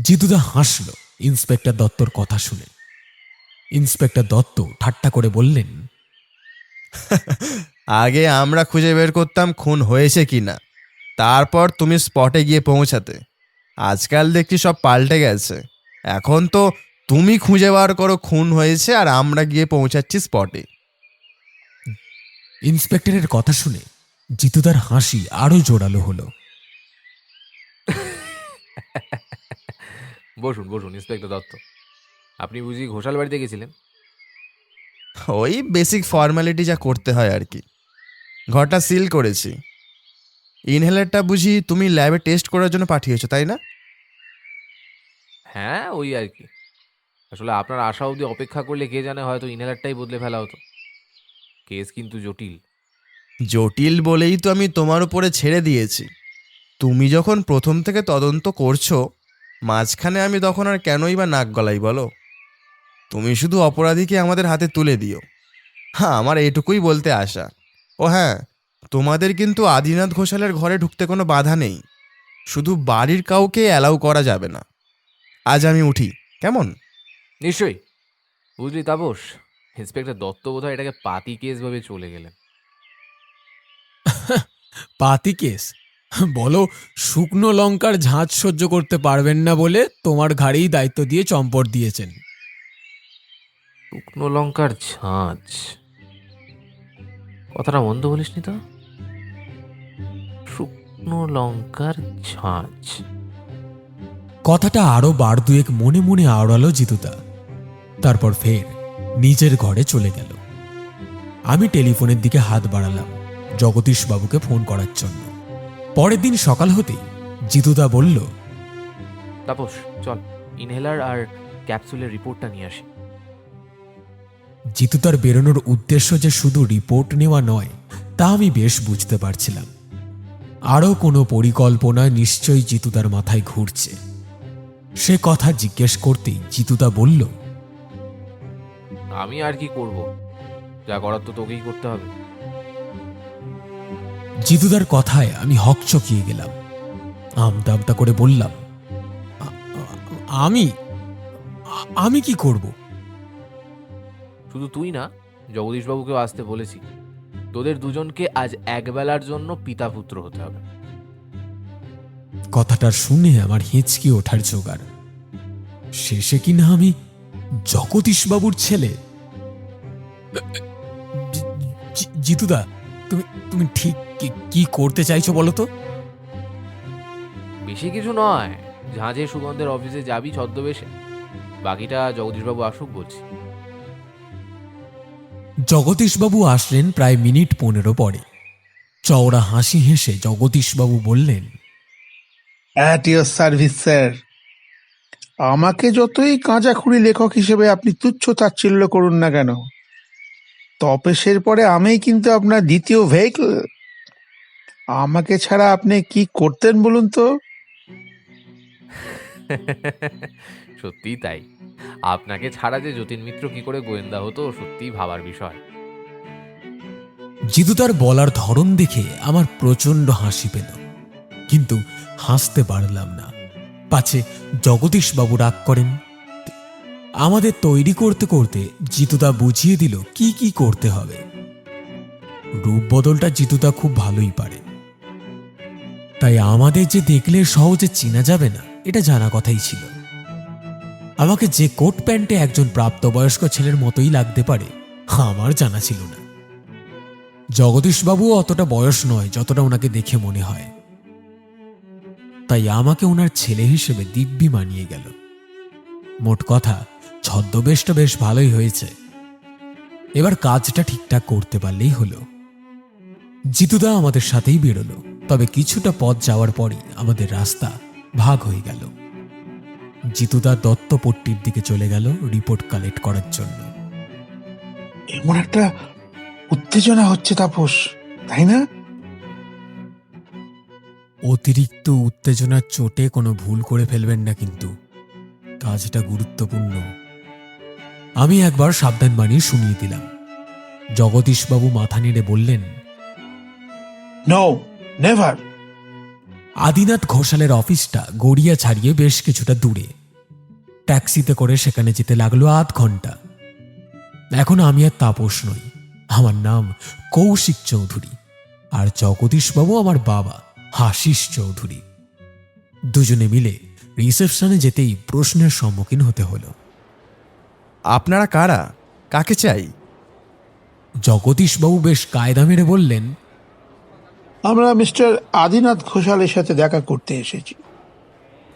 Speaker 1: জিতুদা হাসল ইন্সপেক্টর দত্তর কথা শুনে। ইন্সপেক্টর দত্ত ঠাট্টা করে বললেন,
Speaker 8: আগে আমরা খুঁজে বের করতাম খুন হয়েছে কি না, তারপর তুমি স্পটে গিয়ে পৌঁছাতে। আজকাল দেখছি সব পাল্টে গেছে। এখন তো তুমি খুঁজে বার করো খুন হয়েছে, আর আমরা গিয়ে পৌঁছাচ্ছি স্পটে।
Speaker 1: ইন্সপেক্টরের কথা শুনে জিতুদার হাসি আরো জোরালো হলো।
Speaker 3: বসুন বসুন ইন্সপেক্টর দত্ত, আপনি বুঝি ঘোষাল বাড়িতে গেছিলেন?
Speaker 8: ওই বেসিক ফর্মালিটি যা করতে হয় আর কি। ঘরটা সিল করেছি। ইনহেলারটা বুঝি তুমি ল্যাবে টেস্ট করার জন্য পাঠিয়েছো, তাই না?
Speaker 3: হ্যাঁ ওই আর কি। আসলে আপনার আশা অবধি অপেক্ষা করলে কে জানে হয়তো ইনহেলারটাই বদলে ফেলা হতো। কেস কিন্তু জটিল।
Speaker 8: জটিল বলেই তো আমি তোমার উপরে ছেড়ে দিয়েছি। তুমি যখন প্রথম থেকে তদন্ত করছো, মাঝখানে আমি তখন আর কেনই বা নাক গলাই বলো? তুমি শুধু অপরাধীকে আমাদের হাতে তুলে দিও। হ্যাঁ, আমার এইটুকুই বলতে আশা। ও হ্যাঁ, তোমাদের কিন্তু আদিনাথ ঘোষালের ঘরে ঢুকতে কোনো বাধা নেই, শুধু বাড়ির কাউকে অ্যালাউ করা যাবে না। আজ আমি উঠি, কেমন?
Speaker 3: নিশ্চয়ই। বুঝলি তাপস, ইন্সপেক্টর দত্ত বোধহয় এটাকে পাতি কেস ভাবে চলে গেলেন।
Speaker 1: পাতি কেস? বলো, শুকনো লঙ্কার ঝাঁজ সহ্য করতে পারবেন না বলে তোমার ঘাড়েই দায়িত্ব দিয়ে চম্পট দিয়েছেন।
Speaker 3: শুকনো লঙ্কার ঝাঁঝ, কথাটা মন্দ বলিসনি তো। শুকনো লঙ্কার ঝাঁঝ।
Speaker 1: কথাটা আরো বার দুয়েক মনে মনে আওড়ালো জিতুদা। তারপর ফের নিজের ঘরে চলে গেল। আমি টেলিফোনের দিকে হাত বাড়ালাম জগদীশ বাবুকে ফোন করার জন্য। পরের দিন সকাল হতেই জিতুদা বলল,
Speaker 3: তাপস চল, ইনহেলার আর ক্যাপসুলের রিপোর্টটা নিয়ে আসি।
Speaker 1: জিতুদার বেরোনোর উদ্দেশ্য যে শুধু রিপোর্ট নেওয়া নয় তা আমি বেশ বুঝতে পারছিলাম। আরও কোনো পরিকল্পনা নিশ্চয়ই জিতুদার মাথায় ঘুরছে। সে কথা জিজ্ঞেস করতেই জিতুদা বলল,
Speaker 3: আমি আর কি করব, যা করার তো তোকেই করতে হবে।
Speaker 1: জিতুদার কথায় আমি হকচকিয়ে গেলাম। আমতা আমতা করে বললাম, আমি আমি কি করব?
Speaker 3: শুধু তুই না, জগদীশবাবুকেও আসতে বলেছি। তোদের দুজনকে আজ একবেলার জন্য পিতা পুত্র হতে হবে।
Speaker 1: কথাটা শুনে আমার হিঁচকি ওঠার জোগাড়। শেষে কিনা আমি জগদীশবাবুর ছেলে। জিতুদা, তুমি তুমি ঠিক কি করতে চাইছো বলো তো?
Speaker 3: বেশি কিছু নয়, ঝাঁঝে সুগন্ধের অফিসে যাবি ছদ্মবেশে, বাকিটা জগদীশবাবু আসুক বলছি।
Speaker 1: জগদীশবাবু আসলেন প্রায় মিনিট 15 পরে। চওড়া হাসি হেসে জগদীশবাবু বললেন,
Speaker 2: অ্যাট ইয়োর সার্ভিস স্যার। আমাকে যতই কাঁচাখুড়ি লেখক হিসেবে আপনি তুচ্ছ তাচ্ছিল্য করুন না কেন, তপসের পরে আমিই কিন্তু আপনার দ্বিতীয় ভেহিকল। আমাকে ছাড়া আপনি কি করতেন বলুন তো?
Speaker 3: সত্যিই তাই, আপনাকে ছাড়া যে যতীন মিত্র কি করে গোয়েন্দা হতো সত্যিই ভাবার বিষয়।
Speaker 1: জিতুদার বলার ধরন দেখে আমার প্রচন্ড হাসি পেল, কিন্তু হাসতে পারলাম না, পাছে জগদীশবাবু রাগ করেন। আমাদের তৈরি করতে করতে জিতুদা বুঝিয়ে দিল কি কি করতে হবে। রূপ বদলটা জিতুদা খুব ভালোই পারে, তাই আমাদের যে দেখলে সহজে চেনা যাবে না এটা জানা কথাই ছিল। আমাকে যে কোট প্যান্টে একজন প্রাপ্তবয়স্ক ছেলের মতোই লাগতে পারে আমার জানা ছিল না। জগদীশবাবু অতটা বয়স নয় যতটা ওনাকে দেখে মনে হয়, তাই আমাকে ওনার ছেলে হিসেবে দিব্যি মানিয়ে গেল। মোট কথা ছদ্মবেশটা বেশ ভালোই হয়েছে। এবার কাজটা ঠিকঠাক করতে পারলেই হলো। জিতুদা আমাদের সাথেই বেরোলো, তবে কিছুটা পথ যাওয়ার পরই আমাদের রাস্তা ভাগ হয়ে গেল। জিতুদা দত্তপট্টির দিকে চলে গেল রিপোর্ট কালেক্ট করার জন্য।
Speaker 2: এমন একটা উত্তেজনা হচ্ছে তাপস, তাই না?
Speaker 1: অতিরিক্ত উত্তেজনার চোটে কোনো ভুল করে ফেলবেন না, কিন্তু কাজটা গুরুত্বপূর্ণ। আমি একবার সাবধান বাণী শুনিয়ে দিলাম। জগদীশবাবু মাথা নেড়ে বললেন,
Speaker 2: নো, নেভার।
Speaker 1: আদিনাথ ঘোষালের অফিসটা গড়িয়া ছাড়িয়ে বেশ কিছুটা দূরে। ট্যাক্সিতে করে সেখানে যেতে লাগলো আধ ঘন্টা। এখন আমি আর তাপস নই, আমার নাম কৌশিক চৌধুরী, আর জগদীশবাবু আমার বাবা আশিস চৌধুরী। দুজনে মিলে রিসেপশনে যেতেই প্রশ্নের সম্মুখীন হতে হলো।
Speaker 8: আপনারা কারা? কাকে চাই?
Speaker 1: জগদীশবাবু বেশ কায়দা মেরে বললেন,
Speaker 2: আমরা মিস্টার আদিনাথ ঘোষালের সাথে দেখা করতে এসেছি।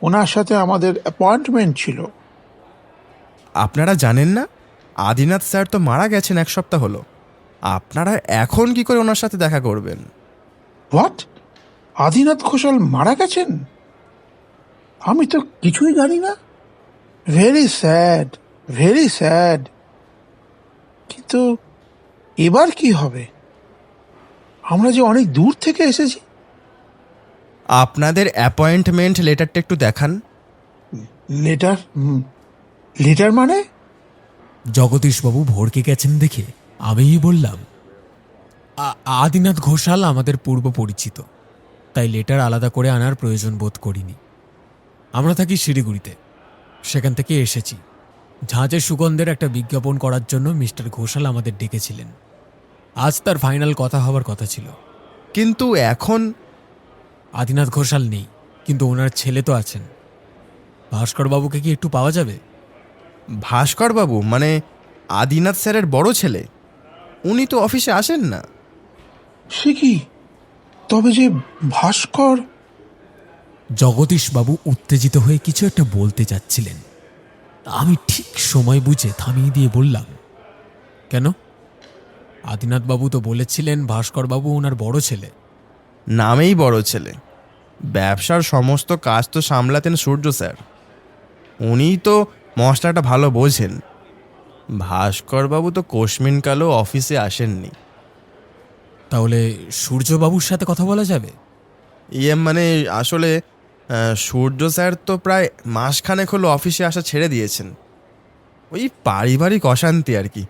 Speaker 2: ওনার সাথে আমাদের অ্যাপয়েন্টমেন্ট ছিল।
Speaker 8: আপনারা জানেন না আদিনাথ স্যার তো মারা গেছেন 1 সপ্তাহ হলো। আপনারা এখন কি করে ওনার সাথে দেখা করবেন?
Speaker 2: হোয়াট? আদিনাথ ঘোষাল মারা গেছেন? আমি তো কিছুই জানি না। Very sad, very sad. কিন্তু এবার কি হবে? আমরা যে অনেক দূর থেকে এসেছি।
Speaker 8: আপনাদের অ্যাপয়েন্টমেন্ট লেটারটা একটু দেখান।
Speaker 2: লেটার? লেটার মানে?
Speaker 1: জগদীশবাবু ভড়কে গেছেন দেখে আমিই বললাম, আদিনাথ ঘোষাল আমাদের পূর্ব পরিচিত, তাই লেটার আলাদা করে আনার প্রয়োজন বোধ করিনি। আমরা থাকি শিলিগুড়িতে, সেখান থেকে এসেছি। ঝাঁঝের সুগন্ধের একটা বিজ্ঞাপন করার জন্য মিস্টার ঘোষাল আমাদের ডেকেছিলেন। আজ তার ফাইনাল কথা হওয়ার কথা ছিল।
Speaker 8: কিন্তু এখন
Speaker 1: আদিনাথ ঘোষাল নেই, কিন্তু ওনার ছেলে তো আছেন। ভাস্করবাবুকে কি একটু পাওয়া যাবে?
Speaker 8: ভাস্কর বাবু মানে আদিনাথ স্যারের বড় ছেলে, উনি তো অফিসে আসেন না।
Speaker 2: সে কি? তবে যে ভাস্কর।
Speaker 1: জগদীশবাবু উত্তেজিত হয়ে কিছু একটা বলতে যাচ্ছিলেন। আমি ঠিক সময় বুঝে থামিয়ে দিয়ে বললাম, কেন? আদিনাথবাবু তো বলেছিলেন ভাস্করবাবু ওনার বড় ছেলে।
Speaker 8: নামেই বড় ছেলে, ব্যবসার সমস্ত কাজ তো সামলাতেন সূর্য স্যার, উনিই তো মশলাটা ভালো বোঝেন। ভাস্করবাবু তো কোশমিনকালও অফিসে আসেননি।
Speaker 1: তাহলে সূর্যবাবুর সাথে কথা বলা যাবে?
Speaker 8: মানে আসলে সূর্য স্যার তো প্রায় মাসখানেক হলো অফিসে আসা ছেড়ে দিয়েছেন। ওই পারিবারিক অশান্তি আর কি।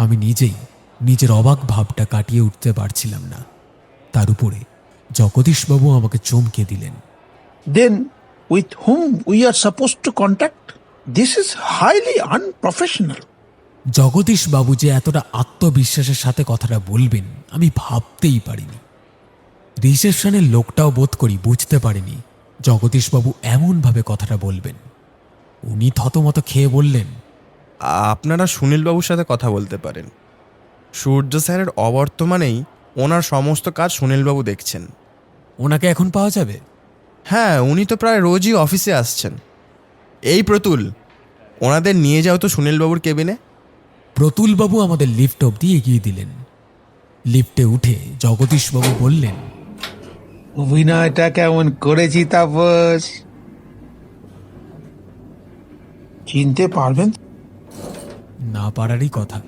Speaker 1: আমি নিজেই নিজের অবাক ভাবটা কাটিয়ে উঠতে পারছিলাম না। তার উপরে জগদীশবাবু আমাকে চমকে দিলেন।
Speaker 2: Then with whom we are suppose to contact? This is highly unprofessional.
Speaker 1: জগদীশবাবু যে এতটা আত্মবিশ্বাসের সাথে কথাটা বলবেন আমি ভাবতেই পারিনি। রিসেপশনের লোকটাও বোধ করি বুঝতে পারেনি জগদীশবাবু এমনভাবে কথাটা বলবেন। উনি থতমত খেয়ে বললেন,
Speaker 8: আপনারা সুনীলবাবুর সাথে কথা বলতে পারেন। সূর্য স্যারের অবর্তমানেই ওনার সমস্ত কাজ সুনীলবাবু দেখছেন।
Speaker 1: ওনাকে এখন পাওয়া যাবে?
Speaker 8: হ্যাঁ, উনি তো প্রায় রোজই অফিসে আসছেন। এই প্রতুল, ওনাদের নিয়ে যাও তো সুনীলবাবুর কেবিনে।
Speaker 1: প্রতুলবাবু আমাদের লিফট অবধি এগিয়ে দিলেন। লিফটে উঠে জগদীশবাবু বললেন,
Speaker 2: অভিনয়টা কেমন করেছি তাপস? চিনতে পারবেন?
Speaker 1: না পারারই কথা।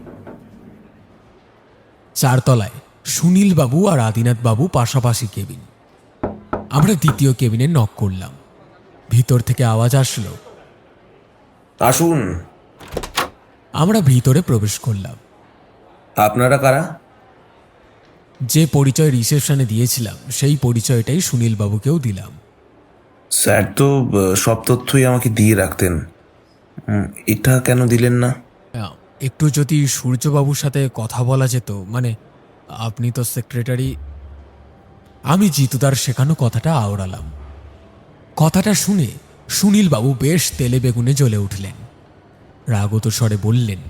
Speaker 1: চারতলায় সুনীলবাবু আর আদিনাথবাবু পাশাপাশি কেবিন। আমরা দ্বিতীয় কেবিনে নক করলাম। ভিতর থেকে আওয়াজ আসলো,
Speaker 7: আসুন।
Speaker 1: আমরা ভিতরে প্রবেশ করলাম।
Speaker 7: আপনারা কারা?
Speaker 1: যে পরিচয় রিসেপশনে দিয়েছিলাম সেই পরিচয়টাই সুনীলবাবুকেও দিলাম।
Speaker 7: স্যার তো সব তথ্যই আমাকে দিয়ে রাখতেন, এটা কেন দিলেন না?
Speaker 1: একটু যদি সূর্যবাবুর সাথে কথা বলা যেত, মানে আপনি তো সেক্রেটারি। আমি জিতুদার শেখানো কথাটা আওড়ালাম। কথাটা শুনে সুনীলবাবু বেশ তেলে বেগুনে জ্বলে উঠলেন। রাগত স্বরে বললেন,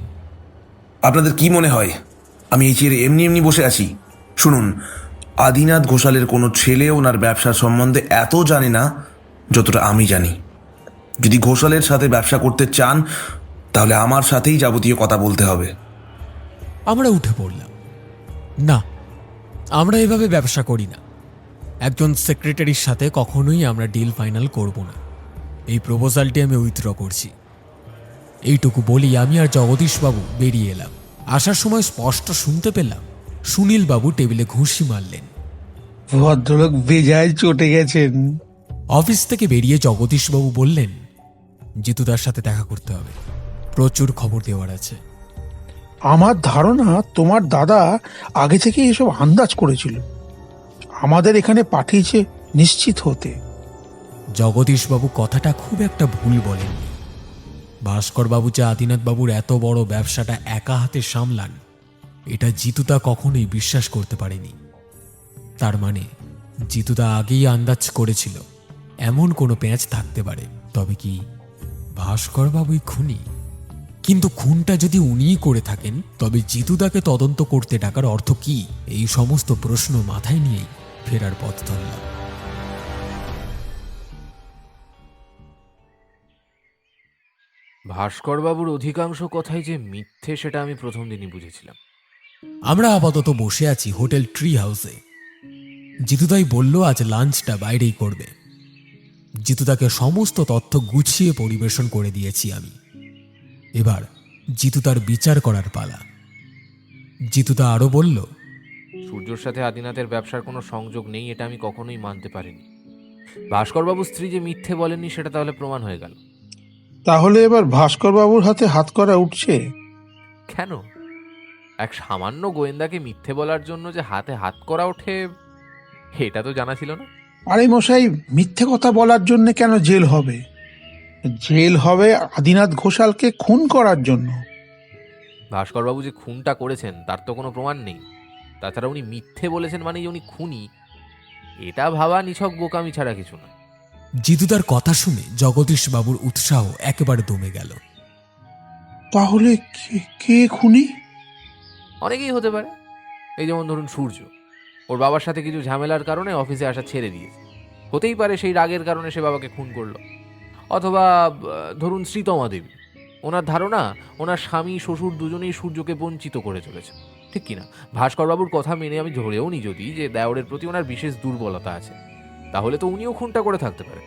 Speaker 7: আপনাদের কি মনে হয় আমি এই চেয়ারে এমনি এমনি বসে আছি? শুনুন, আদিনাথ ঘোষালের কোনো ছেলে ওনার ব্যবসার সম্বন্ধে এত জানে না যতটা আমি জানি। যদি ঘোষালের সাথে ব্যবসা করতে চান তাহলে আমার সাথেই যাবতীয় কথা বলতে হবে।
Speaker 1: আমরা উঠে পড়লাম। না, আমরা এভাবে ব্যবসা করি না। একজন সেক্রেটারির সাথে কখনোই আমরা ডিল ফাইনাল করব না। এই প্রপোজালটি আমি উইথড্র করছি। এইটুকু বলি আমি আর জগদীশবাবু বেরিয়ে এলাম। আসার সময় স্পষ্ট শুনতে পেলাম সুনীলবাবু টেবিলে ঘুষি মারলেন।
Speaker 2: ভদ্রলোক বেজায় চটে গেছেন।
Speaker 1: অফিস থেকে বেরিয়ে জগদীশবাবু বললেন, জিতুদার সাথে দেখা করতে হবে, প্রচুর খবর দেওয়ার আছে।
Speaker 2: আমার ধারণা তোমার দাদা আগে থেকে এসব আন্দাজ করেছিল, আমাদের এখানে পাঠিয়েছে নিশ্চিত হতে।
Speaker 1: জগদীশবাবু কথাটা খুব একটা ভুল বলেননি। ভাস্করবাবু যে আদিনাথবাবুর এত বড় ব্যবসাটা একা হাতে সামলান এটা জিতুদা কখনোই বিশ্বাস করতে পারেনি। তার মানে জিতুদা আগেই আন্দাজ করেছিল এমন কোনো পেঁচ থাকতে পারে। তবে কি ভাস্করবাবুই খুনি? কিন্তু খুনটা যদি উনিই করে থাকেন তবে জিতুদাকে তদন্ত করতে ডাকার অর্থ কি? এই সমস্ত প্রশ্ন মাথায় নিয়েই ফেরার পথ ধরলাম।
Speaker 3: ভাস্করবাবুর অধিকাংশ কথাই যে মিথ্যে সেটা আমি প্রথম দিনই বুঝেছিলাম।
Speaker 1: আমরা আপাতত বসে আছি হোটেল ট্রি হাউসে। জিতুদাই বলল আজ লাঞ্চটা বাইরেই করবে। জিতুদাকে সমস্ত তথ্য গুছিয়ে পরিবেশন করে দিয়েছি আমি। এবার জিতুদার বিচার করার পালা। জিতুদা আরো বলল,
Speaker 3: সূর্যর সাথে আদিনাথের ব্যবসার কোনো সংযোগ নেই এটা আমি কখনোই মানতে পারিনি। ভাস্করবাবুর স্ত্রী যে মিথ্যে বলেননি সেটা তাহলে প্রমাণ হয়ে গেল।
Speaker 2: তাহলে এবার ভাস্কর বাবুর হাতে হাত করা উঠছে?
Speaker 3: কেন? এক সামান্য গোয়েন্দাকে মিথ্যে বলার জন্য যে হাতে হাত করা ওঠে, এটা তো জানা ছিল না।
Speaker 2: আরে মশাই, মিথ্যে কথা বলার জন্য কেন জেল হবে? জেল হবে আদিনাথ ঘোষালকে খুন করার জন্য।
Speaker 3: ভাস্করবাবু যে খুনটা করেছেন তার তো কোনো প্রমাণ নেই। তাছাড়া উনি মিথ্যে বলেছেন মানে যে উনি খুনি, এটা ভাবা নিছক বোকামি ছাড়া কিছু না।
Speaker 1: জিতুদার কথা শুনে জগদীশবাবুর উৎসাহ একেবারে দমে গেল।
Speaker 2: তাহলে কে খুনি?
Speaker 3: অনেকেই হতে পারে। এই যেমন ধরুন সূর্য, ওর বাবার সাথে কিছু ঝামেলার কারণে অফিসে আসা ছেড়ে দিয়েছে। হতেই পারে সেই রাগের কারণে সে বাবাকে খুন করলো। অথবা ধরুন শ্রীতমা দেবী, ওনার ধারণা ওনার স্বামী শ্বশুর দুজনেই সূর্যকে বঞ্চিত করে চলেছে, ঠিক কিনা? ভাস্করবাবুর কথা মেনে আমি ধরেও নি যদি যে দেওরের প্রতি ওনার বিশেষ দুর্বলতা আছে, তাহলে তো উনিও খুনটা করে থাকতে পারে।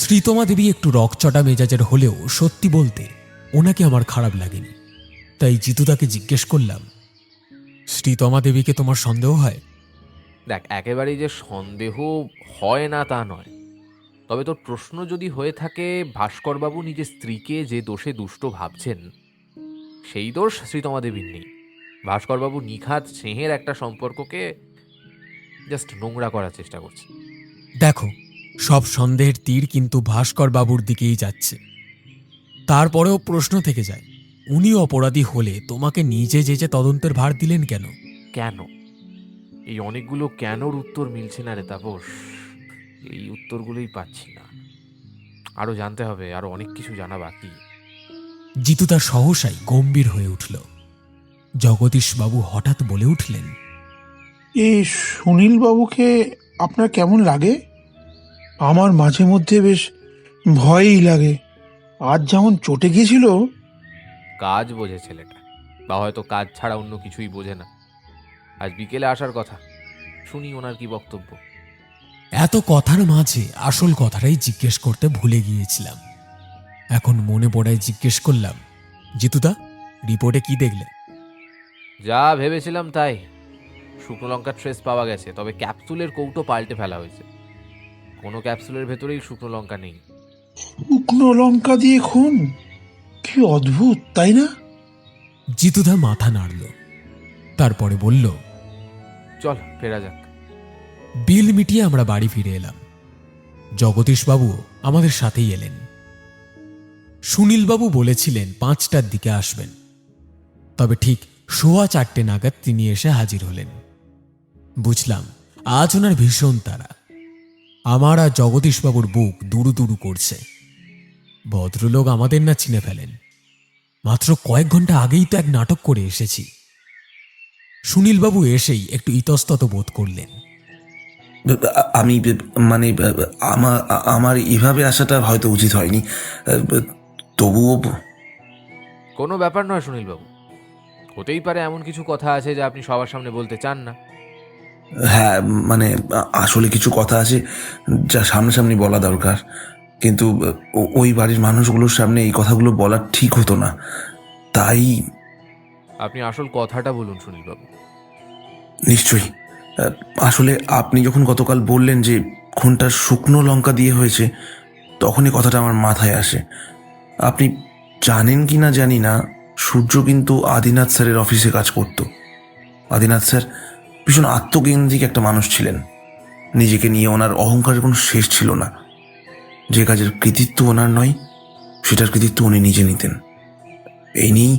Speaker 1: শ্রীতমা দেবী একটু রকচটা মেজাজের হলেও সত্যি বলতে ওনাকে আমার খারাপ লাগেনি। তাই জিতুদাকে জিজ্ঞেস করলাম, শ্রীতমা দেবীকে তোমার সন্দেহ হয়?
Speaker 3: দেখ, একেবারেই যে সন্দেহ হয় না তা নয়, তবে তোর প্রশ্ন যদি হয়ে থাকে ভাস্করবাবু নিজের স্ত্রীকে যে দোষে দুষ্ট ভাবছেন, সেই দোষ শ্রীতমা দেবীর নেই। ভাস্করবাবু নিখাত স্নেহের একটা সম্পর্ককে জাস্ট নোংরা করার চেষ্টা করছে।
Speaker 1: দেখো, সব সন্দেহের তীর কিন্তু ভাস্কর বাবুর দিকেই যাচ্ছে। তারপরেও প্রশ্ন থেকে যায়, উনি অপরাধী হলে তোমাকে নিজে যে তদন্তের ভার দিলেন কেন?
Speaker 3: কেন? এই অনেকগুলো কেনর উত্তর মিলছে না রে তাপস। এই উত্তরগুলোই পাচ্ছি না। আরো জানতে হবে, আরো অনেক কিছু জানা বাকি।
Speaker 1: জিতুদা সহসাই গম্ভীর হয়ে উঠল। জগদীশবাবু হঠাৎ বলে উঠলেন,
Speaker 2: এই সুনীল বাবুকে আপনার কেমন লাগে? আমার মাঝে মধ্যে বেশ ভয়ই লাগে। আজ যেমন চটে গিয়েছিল।
Speaker 3: কাজ বোঝে ছেলেটা, বা হয়তো কাজ ছাড়া অন্য কিছুই বোঝে না। আজ বিকেলে আসার কথা, শুনি ওনার কি বক্তব্য।
Speaker 1: এত কথার মাঝে আসল কথাটাই জিজ্ঞেস করতে ভুলে গিয়েছিলাম। এখন মনে পড়ায় জিজ্ঞেস করলাম, জিতুদা, রিপোর্টে কি দেখলে?
Speaker 3: যা ভেবেছিলাম তাই। শুকনো লঙ্কার ট্রেস পাওয়া গেছে, তবে ক্যাপসুলের কৌটো পাল্টে ফেলা হয়েছে। কোনো ক্যাপসুলের ভেতরেই শুকনো লঙ্কা নেই।
Speaker 2: শুকনো লঙ্কা দিয়ে খুন? কি অদ্ভুত, তাই না?
Speaker 1: জিতুদা মাথা নাড়ল, তারপরে বলল,
Speaker 3: চল ফেরা যাক।
Speaker 1: বিল মিটিয়ে আমরা বাড়ি ফিরে এলাম। জগদীশবাবু আমাদের সাথেই এলেন। সুনীলবাবু বলেছিলেন 5টার দিকে আসবেন, তবে ঠিক 4:15 নাগাদ তিনি এসে হাজির হলেন। বুঝলাম আজ ওনার ভীষণ তাড়া। আমার আর জগদীশবাবুর বুক দুরু দুরু করছে। ভদ্রলোক আমাদের না চিনে ফেলেন। মাত্র কয়েক ঘন্টা আগেই তো এক নাটক করে এসেছি। সুনীলবাবু এসেই একটু ইতস্তত বোধ করলেন।
Speaker 7: আমি মানে আমার এভাবে আসাটা হয়তো উচিত হয়নি, তবুও।
Speaker 3: কোনো ব্যাপার নয় সুনীলবাবু, হতেই পারে এমন কিছু কথা আছে যা আপনি সবার সামনে বলতে চান না।
Speaker 7: হ্যাঁ, মানে আসলে কিছু কথা আছে যা সামনাসামনি বলা দরকার, কিন্তু ওই বাড়ির মানুষগুলোর সামনে এই কথাগুলো বলা ঠিক হতো না, তাই।
Speaker 3: আপনি আসল কথাটা বলুন সুনীলবাবু।
Speaker 7: নিশ্চয়ই। আসলে আপনি যখন গতকাল বললেন যে খুনটা শুকনো লঙ্কা দিয়ে হয়েছে, তখনই কথাটা আমার মাথায় আসে। আপনি জানেন কি না জানি না, সূর্য কিন্তু আদিনাথ স্যারের অফিসে কাজ করত। আদিনাথ স্যার ভীষণ আত্মকেন্দ্রিক একটা মানুষ ছিলেন। নিজেকে নিয়ে ওনার অহংকারের কোনো শেষ ছিল না। যে কাজের কৃতিত্ব ওনার নয়, সেটার কৃতিত্ব উনি নিজে নিতেন। এই নিয়েই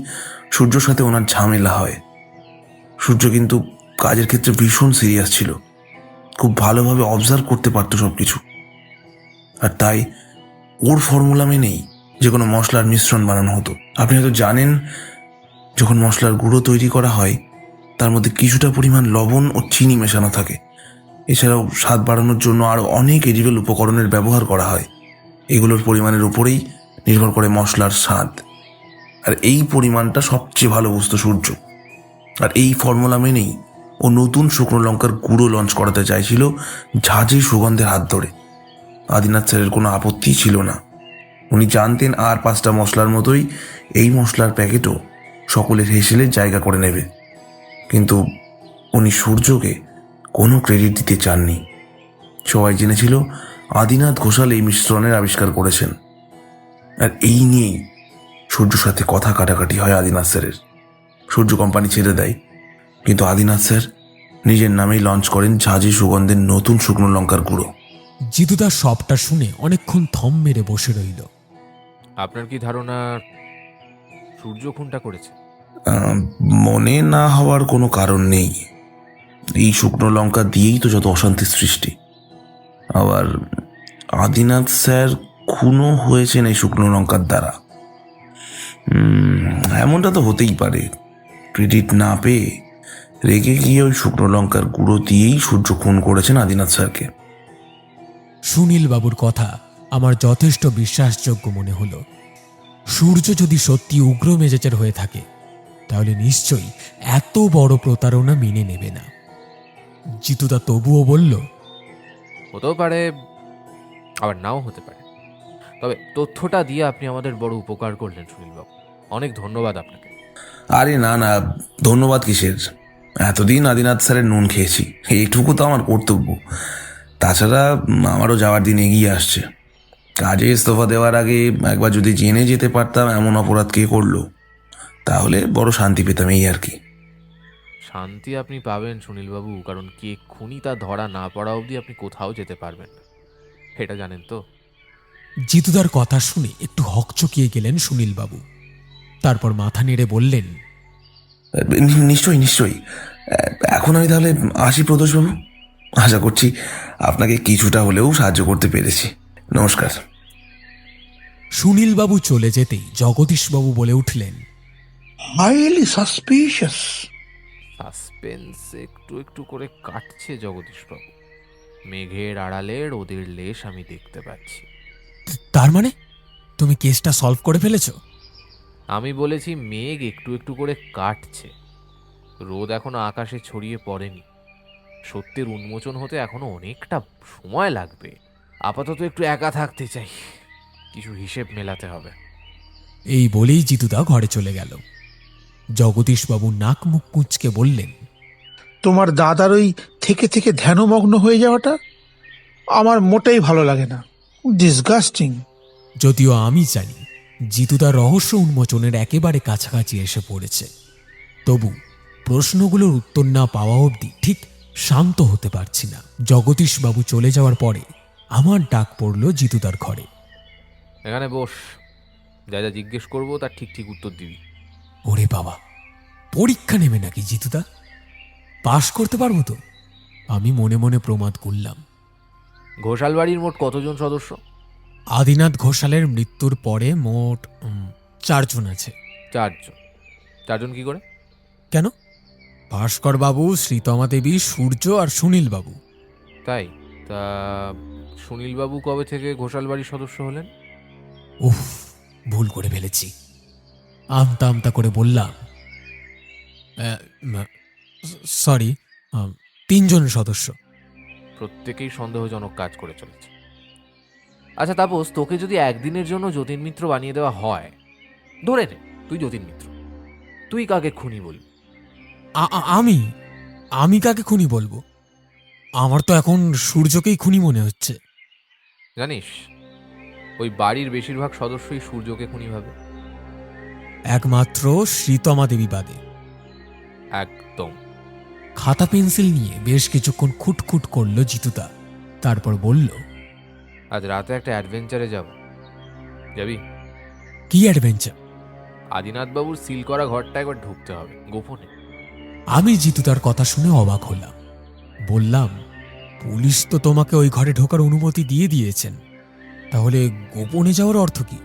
Speaker 7: সূর্যর সাথে ওনার ঝামেলা হয়। সূর্য কিন্তু কাজের ক্ষেত্রে ভীষণ সিরিয়াস ছিল, খুব ভালোভাবে অবজার্ভ করতে পারতো সব কিছু। আর তাই ওর ফর্মুলা মেনেই যে কোনো মশলার মিশ্রণ বানানো হতো। আপনি হয়তো জানেন, যখন মশলার গুঁড়ো তৈরি করা হয় তার মধ্যে কিছুটা পরিমাণ লবণ ও চিনি মেশানো থাকে। এছাড়াও স্বাদ বাড়ানোর জন্য আরও অনেক এডিবল উপকরণের ব্যবহার করা হয়। এগুলোর পরিমাণের উপরেই নির্ভর করে মশলার স্বাদ। আর এই পরিমাণটা সবচেয়ে ভালো বুঝতো সূর্য। আর এই ফর্মুলা মেনেই ও নতুন শুকনো লঙ্কার গুঁড়ো লঞ্চ করাতে চাইছিল ঝাঁঝে সুগন্ধের হাত ধরে। আদিনাথ স্যারের কোনো আপত্তি ছিল না। উনি জানতেন আর 5টা মশলার মতোই এই মশলার প্যাকেটও সকলের হেসেলে জায়গা করে নেবে, কিন্তু উনি সূর্যকে কোনো ক্রেডিট দিতে চাননি। সবাই জেনেছিল আদিনাথ ঘোষাল এই মিশ্রণের আবিষ্কার করেছেন। আর এই নিয়েই সূর্যর সাথে কথা কাটাকাটি হয় আদিনাথ স্যারের। সূর্য কোম্পানি ছেড়ে দেয়, কিন্তু আদিনাথ স্যার নিজের নামেই লঞ্চ করেন ঝাঁঝি সুগন্ধের নতুন শুকনো লঙ্কার গুঁড়ো।
Speaker 1: জিতুদা সবটা শুনে অনেকক্ষণ থম মেরে বসে রইল।
Speaker 3: আপনার কি ধারণা সূর্য খুনটা করেছে?
Speaker 7: মনে না হওয়ার কোনো কারণ নেই। এই শুকনো লঙ্কা দিয়েই তো যত অশান্তির সৃষ্টি। আবার আদিনাথ স্যার খুনও হয়েছেন এই শুকনো লঙ্কার দ্বারা। এমনটা তো হতেই পারে। ক্রেডিট না পেয়ে রেগে গিয়ে ওই শুকনো লঙ্কার গুঁড়ো দিয়েই সূর্য খুন করেছেন আদিনাথ স্যারকে।
Speaker 1: সুনীল বাবুর কথা আমার যথেষ্ট বিশ্বাসযোগ্য মনে হলো। সূর্য যদি সত্যি উগ্র মেজাজের হয়ে থাকে তাহলে নিশ্চয়ই এত বড় প্রতারণা মেনে নেবে না। জিতুদা তবুও বলল,
Speaker 3: হতেও পারে, আবার নাও হতে পারে। তবে তথ্যটা দিয়ে আপনি আমাদের বড় উপকার করলেন সুনীলবাবু, অনেক ধন্যবাদ আপনাকে।
Speaker 7: আরে না না, ধন্যবাদ কিসের? এতদিন আদিনাথ স্যারের নুন খেয়েছি, এইটুকু তো আমার কর্তব্য। তাছাড়া আমারও যাওয়ার দিন এগিয়ে আসছে। কাজে ইস্তফা দেওয়ার আগে একবার যদি জেনে যেতে পারতাম এমন অপরাধ কে করলো, তাহলে বড় শান্তি পেতাম, এই আর কি।
Speaker 3: শান্তি আপনি পাবেন সুনীলবাবু, কারণ কে খুনি তা ধরা না পড়া অবধি আপনি কোথাও যেতে পারবেন না, এটা জানেন তো?
Speaker 1: জিতুদার কথা শুনে একটু হকচকিয়ে গেলেন সুনীলবাবু। তারপর মাথা নেড়ে বললেন,
Speaker 7: নিশ্চয়ই নিশ্চয়ই। এখন আমি তাহলে আসি প্রদোষবাবু। আশা করছি আপনাকে কিছুটা হলেও সাহায্য করতে পেরেছি। নমস্কার।
Speaker 1: সুনীলবাবু চলে যেতেই জগদীশবাবু বলে উঠলেন,
Speaker 2: হাইলি সাসপিশিয়াস।
Speaker 3: সাসপেন্স একটু একটু করে কাটছে জগদীশবাবু। মেঘের আড়ালে রোদের লেশ আমি দেখতে পাচ্ছি।
Speaker 1: তার মানে তুমি কেসটা সলভ করে ফেলেছো?
Speaker 3: আমি বলেছি মেঘ একটু একটু করে কাটছে, রোদ এখনো আকাশে ছড়িয়ে পড়েনি। সত্যের উন্মোচন হতে এখনো অনেকটা সময় লাগবে। আপাতত একটু একা থাকতে চাই, কিছু হিসেব মেলাতে হবে।
Speaker 1: এই বলেই জিতুদা ঘরে চলে গেল। জগদীশবাবু নাক মুখ কুঁচকে বললেন,
Speaker 2: তোমার দাদার ওই থেকে থেকে ধ্যানমগ্ন হয়ে যাওয়াটা আমার মোটেই ভালো লাগে না। ডিসগাস্টিং।
Speaker 1: যদিও আমি জানি জিতুদা রহস্য উন্মোচনের একেবারে কাছাকাছি এসে পড়েছে, তবু প্রশ্নগুলোর উত্তর না পাওয়া অবধি ঠিক শান্ত হতে পারছি না। জগদীশবাবু চলে যাওয়ার পরে আমার ডাক পড়ল জিতুদার ঘরে।
Speaker 3: এখানে বস, যা যা জিজ্ঞেস করবো তার ঠিক ঠিক উত্তর দিবি।
Speaker 1: ওরে বাবা, পরীক্ষা নেবে নাকি জিতুদা? পাশ করতে পারবো তো? আমি মনে মনে প্রমাদ করলাম।
Speaker 3: ঘোষাল বাড়ির মোট কতজন সদস্য?
Speaker 1: আদিনাথ ঘোষালের মৃত্যুর পরে মোট 4 জন আছে।
Speaker 3: 4 জন। 4 জন কি করে?
Speaker 1: কেন? ভাস্কর বাবু, শ্রীতমা দেবী, সূর্য আর সুনীল বাবু।
Speaker 3: তাই? তা সুনীলবাবু কবে থেকে ঘোষাল বাড়ির সদস্য হলেন?
Speaker 1: উফ, ভুল করে ফেলেছি। আমতা আমতা করে বললাম, সরি, 3 জন সদস্য।
Speaker 3: প্রত্যেকেই সন্দেহজনক কাজ করে চলেছে। আচ্ছা তাপস, তোকে যদি একদিনের জন্য যতীন মিত্র বানিয়ে দেওয়া হয়, ধরে নে তুই যতীন মিত্র, তুই কাকে খুনি বলবি?
Speaker 1: আমি আমি কাকে খুনি বলবো? আমার তো এখন সূর্যকেই খুনি মনে হচ্ছে।
Speaker 3: জানিস, ওই বাড়ির বেশিরভাগ সদস্যই সূর্যকে খুনি ভাবে।
Speaker 1: একমাত্র শ্রীতমা দেবী বাদে।
Speaker 3: একদম।
Speaker 1: খাতা পেন্সিল নিয়ে বেশ কিছুক্ষণ খুটখুট করলো জিতুদা। তারপর বলল,
Speaker 3: আজ রাতে একটা অ্যাডভেঞ্চারে যাব, যাবি?
Speaker 1: কি অ্যাডভেঞ্চার?
Speaker 3: আদিনাথবাবুর সিল করা ঘরটা একবার ঢুকতে হবে গোপনে।
Speaker 1: আমি জিতুদার কথা শুনে অবাক হলাম। বললাম, পুলিশ তো তোমাকে ওই ঘরে ঢোকার অনুমতি দিয়ে দিয়েছেন, তাহলে গোপনে যাওয়ার অর্থ কি?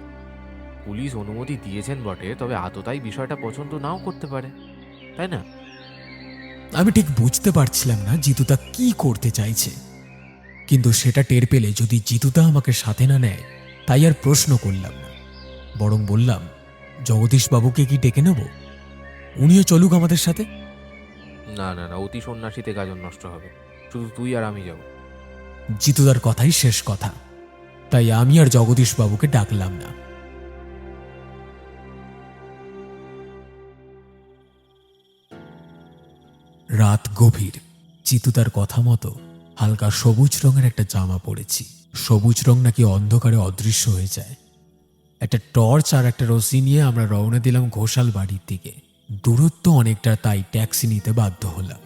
Speaker 3: পুলিশ অনুমতি দিয়েছেন বটে, তবে আততাই বিষয়টা পছন্দ নাও করতে পারে, তাই না?
Speaker 1: আমি ঠিক বুঝতে পারছিলাম না জিতুদা কি করতে চাইছে, কিন্তু সেটা টের পেলে যদি জিতুদা আমাকে সাথে না নেয় তাই আর প্রশ্ন করলাম না। বরং বললাম, জগদীশবাবুকে কি ডেকে নেব? উনিও চলুক আমাদের সাথে।
Speaker 3: না না না, অতি সন্ন্যাসীতে গাজন নষ্ট হবে, শুধু তুই আর আমি যাব।
Speaker 1: জিতুদার কথাই শেষ কথা, তাই আমি আর জগদীশবাবুকে ডাকলাম না। রাত গভীর। জিতুদার কথা মতো হালকা সবুজ রঙের একটা জামা পরেছি। সবুজ রং নাকি অন্ধকারে অদৃশ্য হয়ে যায়। একটা টর্চ আর একটা রশি নিয়ে আমরা রওনা দিলাম ঘোষাল বাড়ির দিকে। দূরত্ব অনেকটা, তাই ট্যাক্সি নিতে বাধ্য হলাম।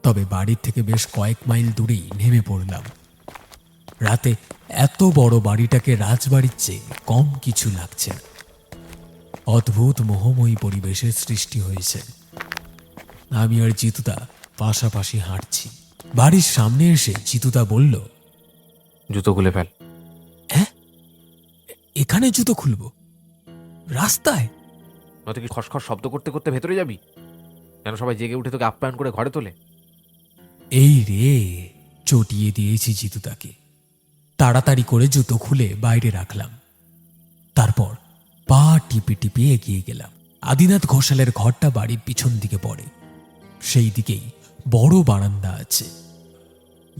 Speaker 1: তবে বাড়ির থেকে বেশ কয়েক মাইল দূরেই নেমে পড়লাম। রাতে এত বড় বাড়িটাকে রাজবাড়ির চেয়ে কম কিছু লাগছে না। অদ্ভুত মোহময়ী পরিবেশের সৃষ্টি হয়েছে। আমি আর জিতুদা পাশাপাশি হাঁটছি। বাড়ির সামনে এসে জিতুদা বলল,
Speaker 3: জুতো খুলে ফেল।
Speaker 1: হ্যাঁ, এখানে জুতো খুলবো? রাস্তায়?
Speaker 3: নয়তো কি খসখস শব্দ করতে করতে ভেতরে যাবি? যেন সবাই জেগে উঠে তোকে আপ্যায়ন করে ঘরে তোলে।
Speaker 1: এই রে, চটিয়ে দিয়েছি জিতুদাকে। তাড়াতাড়ি করে জুতো খুলে বাইরে রাখলাম। তারপর পা টিপে টিপে এগিয়ে গেলাম। আদিনাথ ঘোষালের ঘরটা বাড়ির পিছন দিকে পড়ে। সেই দিকেই বড় বারান্দা আছে।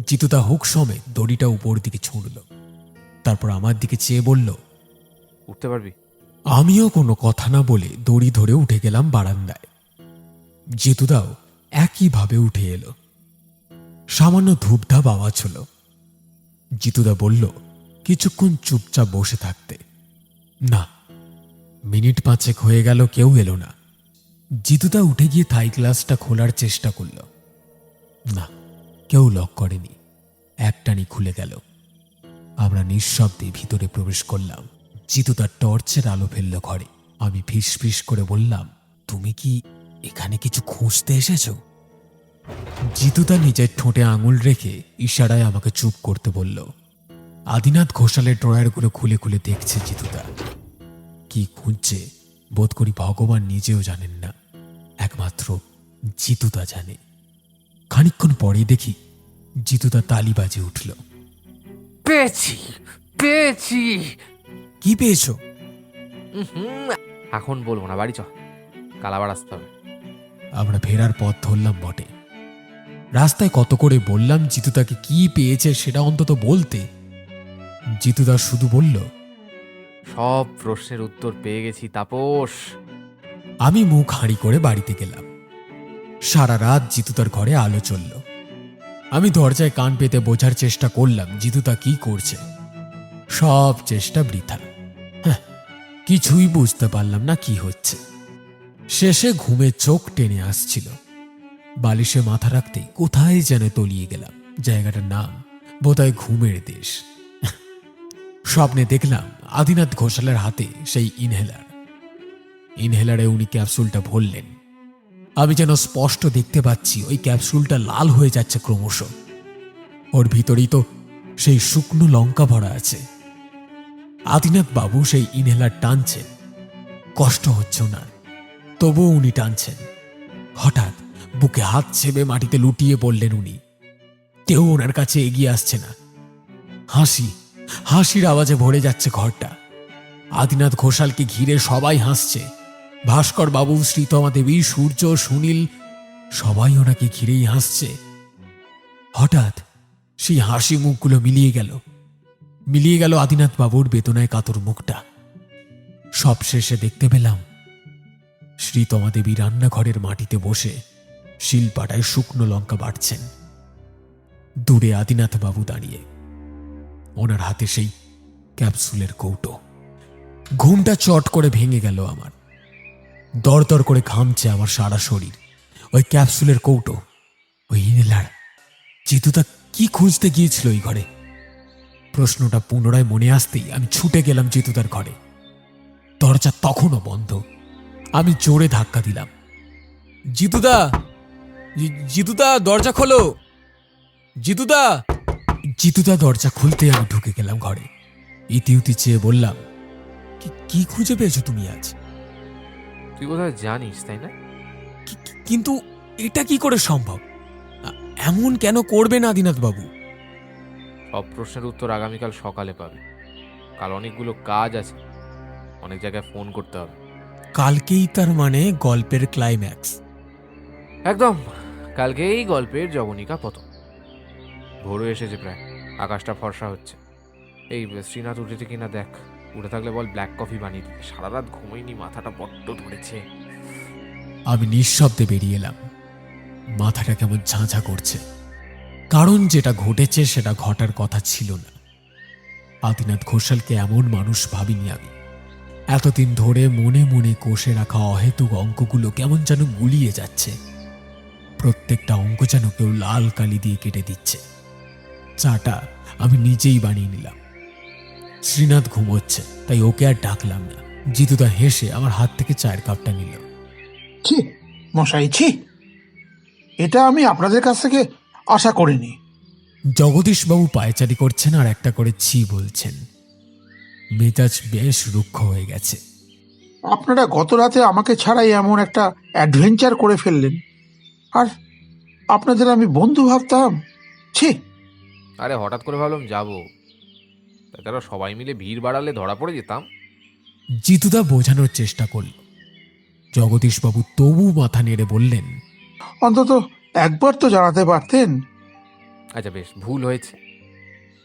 Speaker 1: জিতুদা হুক সমেত দড়িটা উপর দিকে ছুঁড়ল। তারপর আমার দিকে চেয়ে বলল,
Speaker 3: উঠতে পারবি?
Speaker 1: আমিও কোনো কথা না বলে দড়ি ধরে উঠে গেলাম বারান্দায়। জিতুদাও একইভাবে উঠে এলো। সামান্য ধূপধাপ আওয়াজ হলো। জিতুদা বলল কিছুক্ষণ চুপচাপ বসে থাকতে। না, মিনিট 5 হয়ে গেল, কেউ এলো না। জিতুদা উঠে গিয়ে থাই গ্লাসটা খোলার চেষ্টা করল। না, কেউ লক করেনি। একটানি খুলে গেল। আমরা নিঃশব্দে ভিতরে প্রবেশ করলাম। জিতুদা টর্চের আলো ফেলল ঘরে। আমি ফিস ফিস করে বললাম, তুমি কি এখানে কিছু খুঁজতে এসেছো? জিতুদা নিজের ঠোঁটে আঙুল রেখে ইশারায় আমাকে চুপ করতে বলল। আদিনাথ ঘোষালের ড্রয়ারগুলো খুলে খুলে দেখছে জিতুদা। কি খুঁজছে বোধ করি ভগবান নিজেও জানেন না, একমাত্র জিতুদা জানে। খানিকক্ষণ পরে দেখি জিতুদা তালি বাজে উঠল।
Speaker 3: পেয়েছি, পেয়েছি।
Speaker 1: কি পেয়েছো?
Speaker 3: এখন বলবো না, বাড়ি চ, কাল আবার আসতে হবে।
Speaker 1: আমরা ফেরার পথ ধরলাম বটে। রাস্তায় কত করে বললাম জিতুদাকে কি পেয়েছে সেটা অন্তত বলতে। জিতুদা শুধু বলল,
Speaker 3: সব প্রশ্নের উত্তর পেয়ে গেছি তাপস।
Speaker 1: আমি মুখ হাঁড়ি করে বাড়িতে গেলাম। সারা রাত জিতুদার ঘরে আলো জ্বলল। আমি দরজায় কান পেতে বোঝার চেষ্টা করলাম জিতুদা কি করছে। সব চেষ্টা বৃথা। হ্যাঁ, কিছুই বুঝতে পারলাম না কি হচ্ছে। শেষে ঘুমে চোখ টেনে আসছিল। বালিশে মাথা রাখতেই কোথায় যেন তলিয়ে গেলাম। জায়গাটার নাম বোধহয় ঘুমের দেশ। স্বপ্নে দেখলাম আদিনাথ ঘোষালের হাতে সেই ইনহেলারে উনি ক্যাপসুলটা ভরলেন। আমি যেন স্পষ্ট দেখতে পাচ্ছি ওই ক্যাপসুলটা লাল হয়ে যাচ্ছে ক্রমশ। ওর ভিতরেই তো সেই শুকনো লঙ্কা ভরা আছে। আদিনাথ বাবু সেই ইনহেলার টানছেন। কষ্ট হচ্ছে ওনার, তবুও উনি টানছেন। হঠাৎ বুকে হাত ছেবে মাটিতে লুটিয়ে পড়লেন উনি। কেউ ওনার কাছে এগিয়ে আসছে না। হাসির আওয়াজে ভরে যাচ্ছে ঘরটা। আদিনাথ ঘোষালকে ঘিরে সবাই হাসছে। ভাস্কর বাবু, শ্রীতমা দেবী, সূর্য, সুনীল, সবাই ওনাকে ঘিরেই হাসছে। হঠাৎ সেই হাসি মুখগুলো মিলিয়ে গেল আদিনাথ বাবুর বেদনায় কাতর মুখটা। সব শেষে দেখতে পেলাম শ্রীতমা দেবী রান্নাঘরের মাটিতে বসে শিলপাটায় শুকনো লঙ্কা বাটছেন। দূরে আদিনাথ বাবু দাঁড়িয়ে, ওনার হাতে সেই ক্যাপসুলের কৌটো। ঘুমটা চট করে ভেঙে গেল আমার। দরদর করে ঘামছে আমার সারা শরীর। ওই ক্যাপসুলের কৌটো, ওই ইনহেলার। জিতুদা কি খুঁজতে গিয়েছিল ওই ঘরে? প্রশ্নটা পুনরায় মনে আসতেই আমি ছুটে গেলাম জিতুদার ঘরে। দরজা তখনও বন্ধ। আমি জোরে ধাক্কা দিলাম। জিতুদা, দরজা খোলো। জিতুদা দরজা খুলতে আমি ঢুকে গেলাম ঘরে। ইতিউতি চেয়ে বললাম, কি খুঁজে পেয়েছো তুমি আজ?
Speaker 3: তুই বোধহয় জানিস, তাই না?
Speaker 1: কিন্তু এটা কি করে সম্ভব? এমন কেন করবেন আদিনাথ বাবু?
Speaker 3: সব প্রশ্নের উত্তর আগামীকাল সকালে পাবে। কাল অনেকগুলো কাজ আছে, অনেক জায়গায় ফোন করতে হবে।
Speaker 1: কালকেই তার মানে গল্পের ক্লাইম্যাক্স?
Speaker 3: একদম, কালকেই গল্পের জবনিকা পতন। ভোরও এসেছে প্রায়, আকাশটা ফর্সা হচ্ছে। এই শ্রীনাথ উঠেছে কিনা দেখ, উঠে থাকলে বল ব্ল্যাক কফি বানিয়ে দিতে। সারা রাত ঘুমাইনি, মাথাটা বড্ড ধরেছে।
Speaker 1: আমি নিঃশব্দে বেরিয়ে এলাম। মাথাটা কেমন ঝাঁঝা করছে, কারণ যেটা ঘটেছে সেটা ঘটার কথা ছিল না। আদিনাথ ঘোষালকে এমন মানুষ ভাবিনি আমি। এতদিন ধরে মনে মনে কষে রাখা অহেতুক অঙ্কগুলো কেমন যেন গুলিয়ে যাচ্ছে। প্রত্যেকটা অঙ্ক যেন কেউ লাল কালি দিয়ে কেটে দিচ্ছে। চাটা আমি নিজেই বানিয়ে নিলাম। শ্রীনাথ ঘুমোচ্ছে, তাই ওকে আর ডাকলাম না। জিতুদা হেসে আমার হাত থেকে চায়ের কাপটা নিল।
Speaker 2: ছি মশাই, ছি, এটা আমি আপনাদের কাছ থেকে আশা করিনি।
Speaker 1: জগদীশবাবু পায়চারি করছেন আর একটা করে ছি বলছেন। মেজাজ বেশ রুক্ষ হয়ে গেছে।
Speaker 2: আপনারা গত রাতে আমাকে ছাড়াই এমন একটা অ্যাডভেঞ্চার করে ফেললেন, আর আপনাদের আমি বন্ধু ভাবতাম। ছি।
Speaker 3: আরে হঠাৎ করে ভাবলাম যাবো, তাছাড়া সবাই মিলে ভিড় বাড়ালে ধরা পড়ে যেতাম।
Speaker 1: জিতুদা বোঝানোর চেষ্টা করল। জগদীশবাবু তবু মাথা নেড়ে বললেন,
Speaker 2: অন্তত একবার তো জানাতে পারতেন।
Speaker 3: আচ্ছা বেশ, ভুল হয়েছে,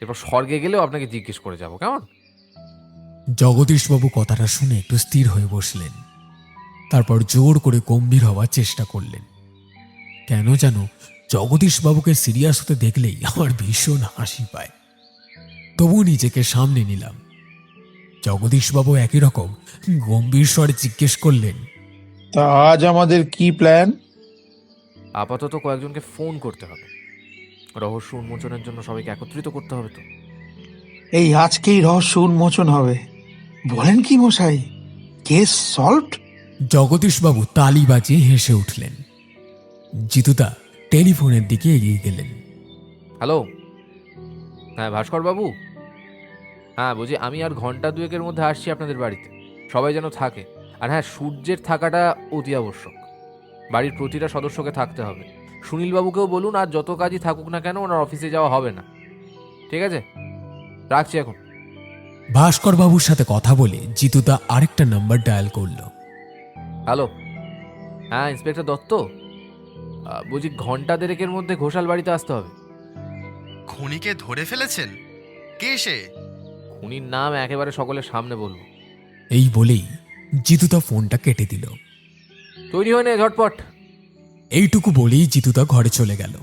Speaker 3: এরপর স্বর্গে গেলেও আপনাকে জিজ্ঞেস করে যাব, কেমন?
Speaker 1: জগদীশবাবু কথাটা শুনে একটু স্থির হয়ে বসলেন। তারপর জোর করে গম্ভীর হওয়ার চেষ্টা করলেন। কেন যেন জগদীশবাবুকে সিরিয়াস হতে দেখলেই আমার ভীষণ হাসি পায়। তবু নিজেকে সামনে নিলাম। জগদীশবাবু একই রকম গম্ভীর স্বরে জিজ্ঞেস করলেন,
Speaker 2: তা আজ আমাদের কি প্ল্যান?
Speaker 3: আপাতত কয়েকজনকে ফোন করতে হবে, রহস্য উন্মোচনের জন্য সবাইকে একত্রিত করতে হবে। তো
Speaker 2: এই আজকেই রহস্য উন্মোচন হবে? বলেন কি মশাই, কেস সলভড?
Speaker 1: জগদীশবাবু তালি বাজিয়ে হেসে উঠলেন। জিতুদা টেলিফোনের দিকে এগিয়ে গেলেন।
Speaker 3: হ্যালো, হ্যাঁ ভাস্কর বাবু, হ্যাঁ বলছি আমি আর ঘন্টা দুয়েকের মধ্যে আসছি আপনাদের বাড়িতে। সবাই যেন থাকে, আর হ্যাঁ সূর্যের থাকাটা অতি আবশ্যক। বাড়ির প্রতিটা সদস্যকে থাকতে হবে। সুনীলবাবুকেও বলুন, আর যত কাজই থাকুক না কেন ওনার অফিসে যাওয়া হবে না, ঠিক আছে? রাখছি এখন।
Speaker 1: ভাস্কর বাবুর সাথে কথা বলে জিতুদা আরেকটা নাম্বার ডায়াল করল।
Speaker 3: হ্যালো, হ্যাঁ ইন্সপেক্টর দত্ত, বলছি ঘন্টা দেড়েকের মধ্যে ঘোষাল বাড়িতে আসতে হবে।
Speaker 8: খুনিকে ধরে ফেলেছেন? কে সে?
Speaker 3: খুনির নাম একেবারে সকলের সামনে বলবো।
Speaker 1: এই বলেই জিতুদা ফোনটা কেটে দিল।
Speaker 3: তৈরি হয়ে নে ঝটপট।
Speaker 1: এইটুকু বলেই জিতুদা ঘরে চলে গেল।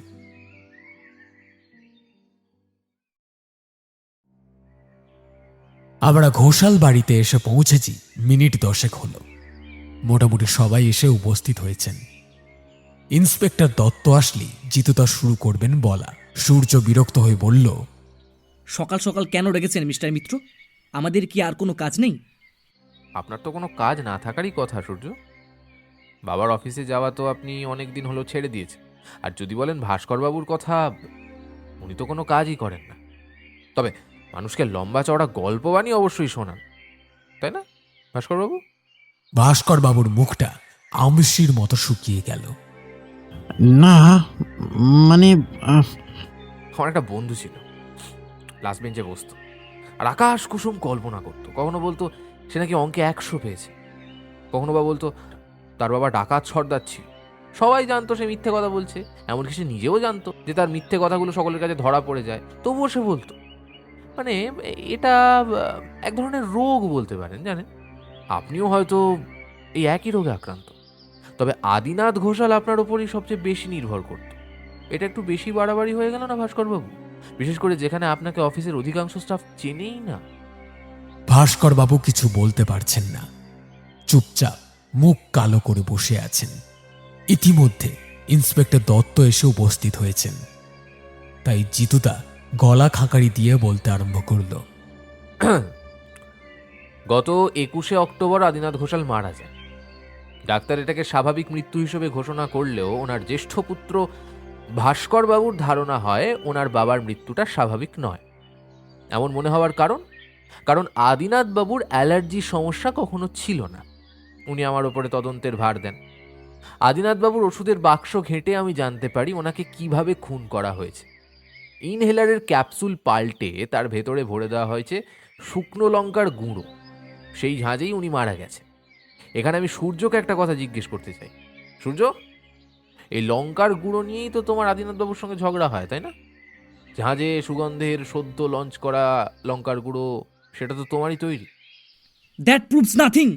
Speaker 1: আমরা ঘোষাল বাড়িতে এসে পৌঁছেছি মিনিট 10 হলো। মোটামুটি সবাই এসে উপস্থিত হয়েছেন। ইন্সপেক্টর দত্ত আসলেই জিতুদা শুরু করবেন বলা। সূর্য বিরক্ত হয়ে বলল,
Speaker 5: সকাল সকাল কেন রেগেছেন মিস্টার মিত্র? আমাদের কি আর কোনো কাজ নেই?
Speaker 3: আপনার তো কোনো কাজ না থাকারই কথা সূর্য। বাবার অফিসে যাওয়া তো আপনি অনেক দিন হলো ছেড়ে দিয়েছেন। আর যদি বলেন ভাস্করবাবুর কথা, উনি তো কোনো কাজই করেন না। তবে মানুষকে লম্বা চওড়া গল্প বানিয়ে অবশ্যই শোনান, তাই না ভাস্করবাবু?
Speaker 1: ভাস্কর বাবুর মুখটা আমশির মতো শুকিয়ে গেল।
Speaker 4: না মানে
Speaker 3: আমার একটা বন্ধু ছিল, লাস্ট বেঞ্চে বসতো, আর আকাশ কুসুম কল্পনা করতো। কখনো বলতো সে নাকি অঙ্কে 100 পেয়েছে, কখনো বা বলতো তার বাবা ডাকাত সর্দার ছিল। সবাই জানতো সে মিথ্যে কথা বলছে, এমনকি সে নিজেও জানতো যে তার মিথ্যে কথাগুলো সকলের কাছে ধরা পড়ে যায়, তবুও সে বলতো। মানে এটা এক ধরনের রোগ বলতে পারেন, জানেন? আপনিও হয়তো এই একই রোগে আক্রান্ত। তবে আদিনাথ ঘোষাল আপনার ওপরই সবচেয়ে বেশি নির্ভর করত। এটা একটু বেশি বাড়াবাড়ি হয়ে গেল না ভাস্করবাবু? বিশেষ করে যেখানে আপনাকে অফিসের অধিকাংশ স্টাফ চেনেই না।
Speaker 1: ভাস্কর বাবু কিছু বলতে পারছেন না, চুপচাপ মুখ কালো করে বসে আছেন। ইতিমধ্যে ইন্সপেক্টর দত্ত এসে উপস্থিত হয়েছেন। তাই জিতুদা গলা খাঁকারি দিয়ে বলতে আরম্ভ করল,
Speaker 3: গত 21শে অক্টোবর আদিনাথ ঘোষাল মারা যায়। ডাক্তার এটাকে স্বাভাবিক মৃত্যু হিসেবে ঘোষণা করলেও ওনার জ্যেষ্ঠ পুত্র ভাস্কর বাবুর ধারণা হয় ওনার বাবার মৃত্যুটা স্বাভাবিক নয়। এমন মনে হওয়ার কারণ আদিনাথ বাবুর অ্যালার্জি সমস্যা কখনো ছিল না। উনি আমার ওপরে তদন্তের ভার দেন। আদিনাথ বাবুর ওষুধের বাক্স ঘেঁটে আমি জানতে পারি ওনাকে কিভাবে খুন করা হয়েছে। ইনহেলারের ক্যাপসুল পাল্টে তার ভেতরে ভরে দেওয়া হয়েছে শুকনো লঙ্কার গুঁড়ো। সেই ঝাঁজেই উনি মারা গেছে। এখানে আমি সূর্যকে একটা কথা জিজ্ঞেস করতে চাই। সূর্য, এই লঙ্কার গুঁড়ো নিয়েই তো তোমার আদিনাথবাবুর সঙ্গে ঝগড়া হয়, তাই না? ঝাঁজে সুগন্ধের সদ্য লঞ্চ করা লঙ্কার গুঁড়ো, সেটা তো তোমারই তৈরি।
Speaker 5: That proves nothing.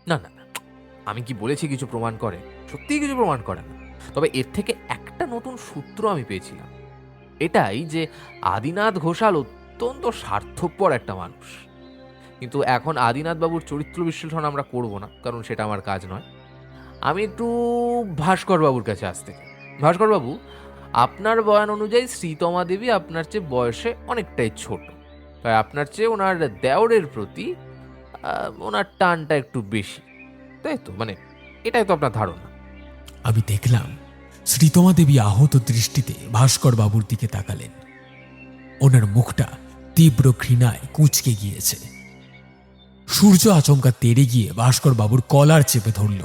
Speaker 3: না না না, আমি কি বলেছি কিছু প্রমাণ করে? সত্যিই কিছু প্রমাণ করে না। তবে এর থেকে একটা নতুন সূত্র আমি পেয়েছিলাম। এটাই যে আদিনাথ ঘোষাল অত্যন্ত স্বার্থপর একটা মানুষ। কিন্তু এখন আদিনাথ বাবুর চরিত্র বিশ্লেষণ আমরা করব না, কারণ সেটা আমার কাজ নয়। আমি একটু ভাস্কর বাবুর কাছে আসতে চাই। ভাস্কর বাবু, আপনার বয়ান অনুযায়ী শ্রীতমা দেবী আপনার চেয়ে বয়সে অনেকটাই ছোট, তাই আপনার চেয়ে ওনার দেওরের প্রতি ওনার টানটা একটু বেশি, তাই তো? মানে এটাই তো আপনার ধারণা।
Speaker 1: আমি দেখলাম শ্রীতমা দেবী আহত দৃষ্টিতে ভাস্কর বাবুর দিকে তাকালেন। ওনার মুখটা তীব্র ঘৃণায় কুঁচকে গিয়েছে। সূর্য আচমকা তেড়ে গিয়ে ভাস্কর বাবুর কলার চেপে ধরল।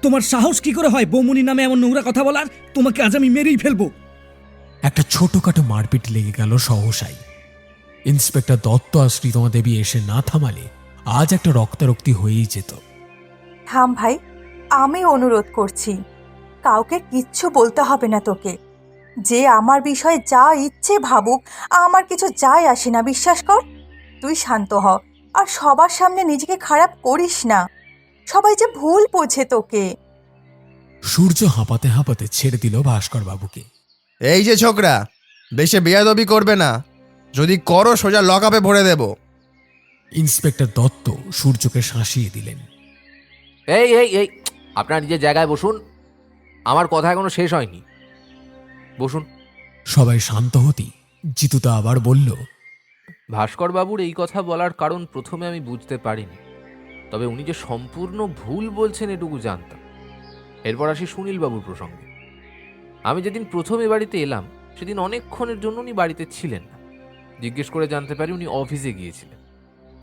Speaker 5: তোমার সাহস কি করে হয় বৌমনি নামে এমন নোংরা কথা বলার? তোমাকে আজ আমি মেরেই ফেলবো।
Speaker 1: একটা ছোটখাটো মারপিট লেগে গেল সহসাই। ইন্সপেক্টর দত্ত আর শ্রীতমা দেবী এসে না থামালে আজ একটা রক্তারক্তি হয়েই যেত।
Speaker 6: থাম ভাই, আমি অনুরোধ করছি, কাউকে কিচ্ছু বলতে হবে না তোকে। যে আমার বিষয়ে যা ইচ্ছে ভাবুক, আমার কিছু যায় আসে না, বিশ্বাস কর। তুই শান্ত হ, আর সবার সামনে নিজেকে খারাপ করিস না। সবাই যে ভুল বোঝে তোকে।
Speaker 1: সূর্য হাঁপাতে হাঁপাতে ছেড়ে দিল ভাস্কর বাবুকে।
Speaker 8: এই যে ছোকরা, বেশি বেয়াদবি করবে না, যদি করো সোজা লকআপে ভরে দেব।
Speaker 1: ইন্সপেক্টর দত্ত সূর্যকে শাসিয়ে দিলেন।
Speaker 3: এই এই এই আপনার নিজের জায়গায় বসুন, আমার কথা এখনো শেষ হয়নি, বসুন।
Speaker 1: সবাই শান্ত হতেই জিতুদা আবার বলল,
Speaker 3: ভাস্কর বাবুর এই কথা বলার কারণ প্রথমে আমি বুঝতে পারিনি, তবে উনি যে সম্পূর্ণ ভুল বলছেন এটুকু জানতাম। এরপর আসি সুনীল বাবুর প্রসঙ্গে। আমি যেদিন প্রথম এ বাড়িতে এলাম সেদিন অনেকক্ষণের জন্য উনি বাড়িতে ছিলেন না। জিজ্ঞেস করে জানতে পারি উনি অফিসে গিয়েছিলেন।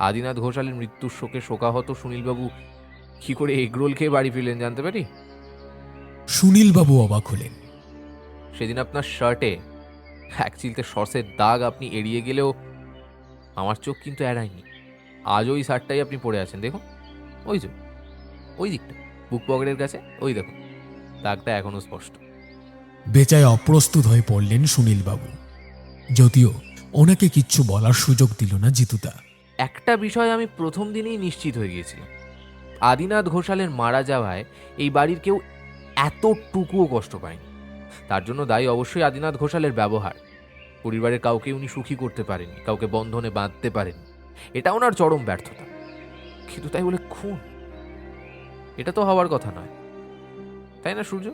Speaker 3: আদিনাথ ঘোষালের মৃত্যুর শোকে শোকাহত সুনীলবাবু কি করে এগরোল খেয়ে বাড়ি ফিরলেন জানতে পারি?
Speaker 1: সুনীলবাবু অবাক হলেন।
Speaker 3: সেদিন আপনার শার্টে এক চিলতে সসের দাগ আপনি এড়িয়ে গেলেও আমার চোখ কিন্তু এড়ায়নি। আজ ওই শার্টটাই আপনি পরে আছেন, দেখুন, ওই যে ওই দিকটা বুক পকেটের কাছে, ওই দেখুন, দাগটা এখনো স্পষ্ট।
Speaker 1: বেচায় অপ্রস্তুত হয়ে পড়লেন সুনীলবাবু, যদিও ওনাকে কিচ্ছু বলার সুযোগ দিল না জিতুদা।
Speaker 3: একটা বিষয় আমি প্রথম দিনেই নিশ্চিত হয়ে গিয়েছিলাম, আদিনাথ ঘোষালের মারা যাওয়ায় এই বাড়ির কেউ এতটুকুও কষ্ট পায়নি। তার জন্য দায়ী অবশ্যই আদিনাথ ঘোষালের ব্যবহার। পরিবারের কাউকে উনি সুখী করতে পারেননি, কাউকে বন্ধনে বাঁধতে পারেননি, এটা ওনার চরম ব্যর্থতা। কিন্তু তাই বলে খুন, এটা তো হওয়ার কথা নয়, তাই না সূর্য?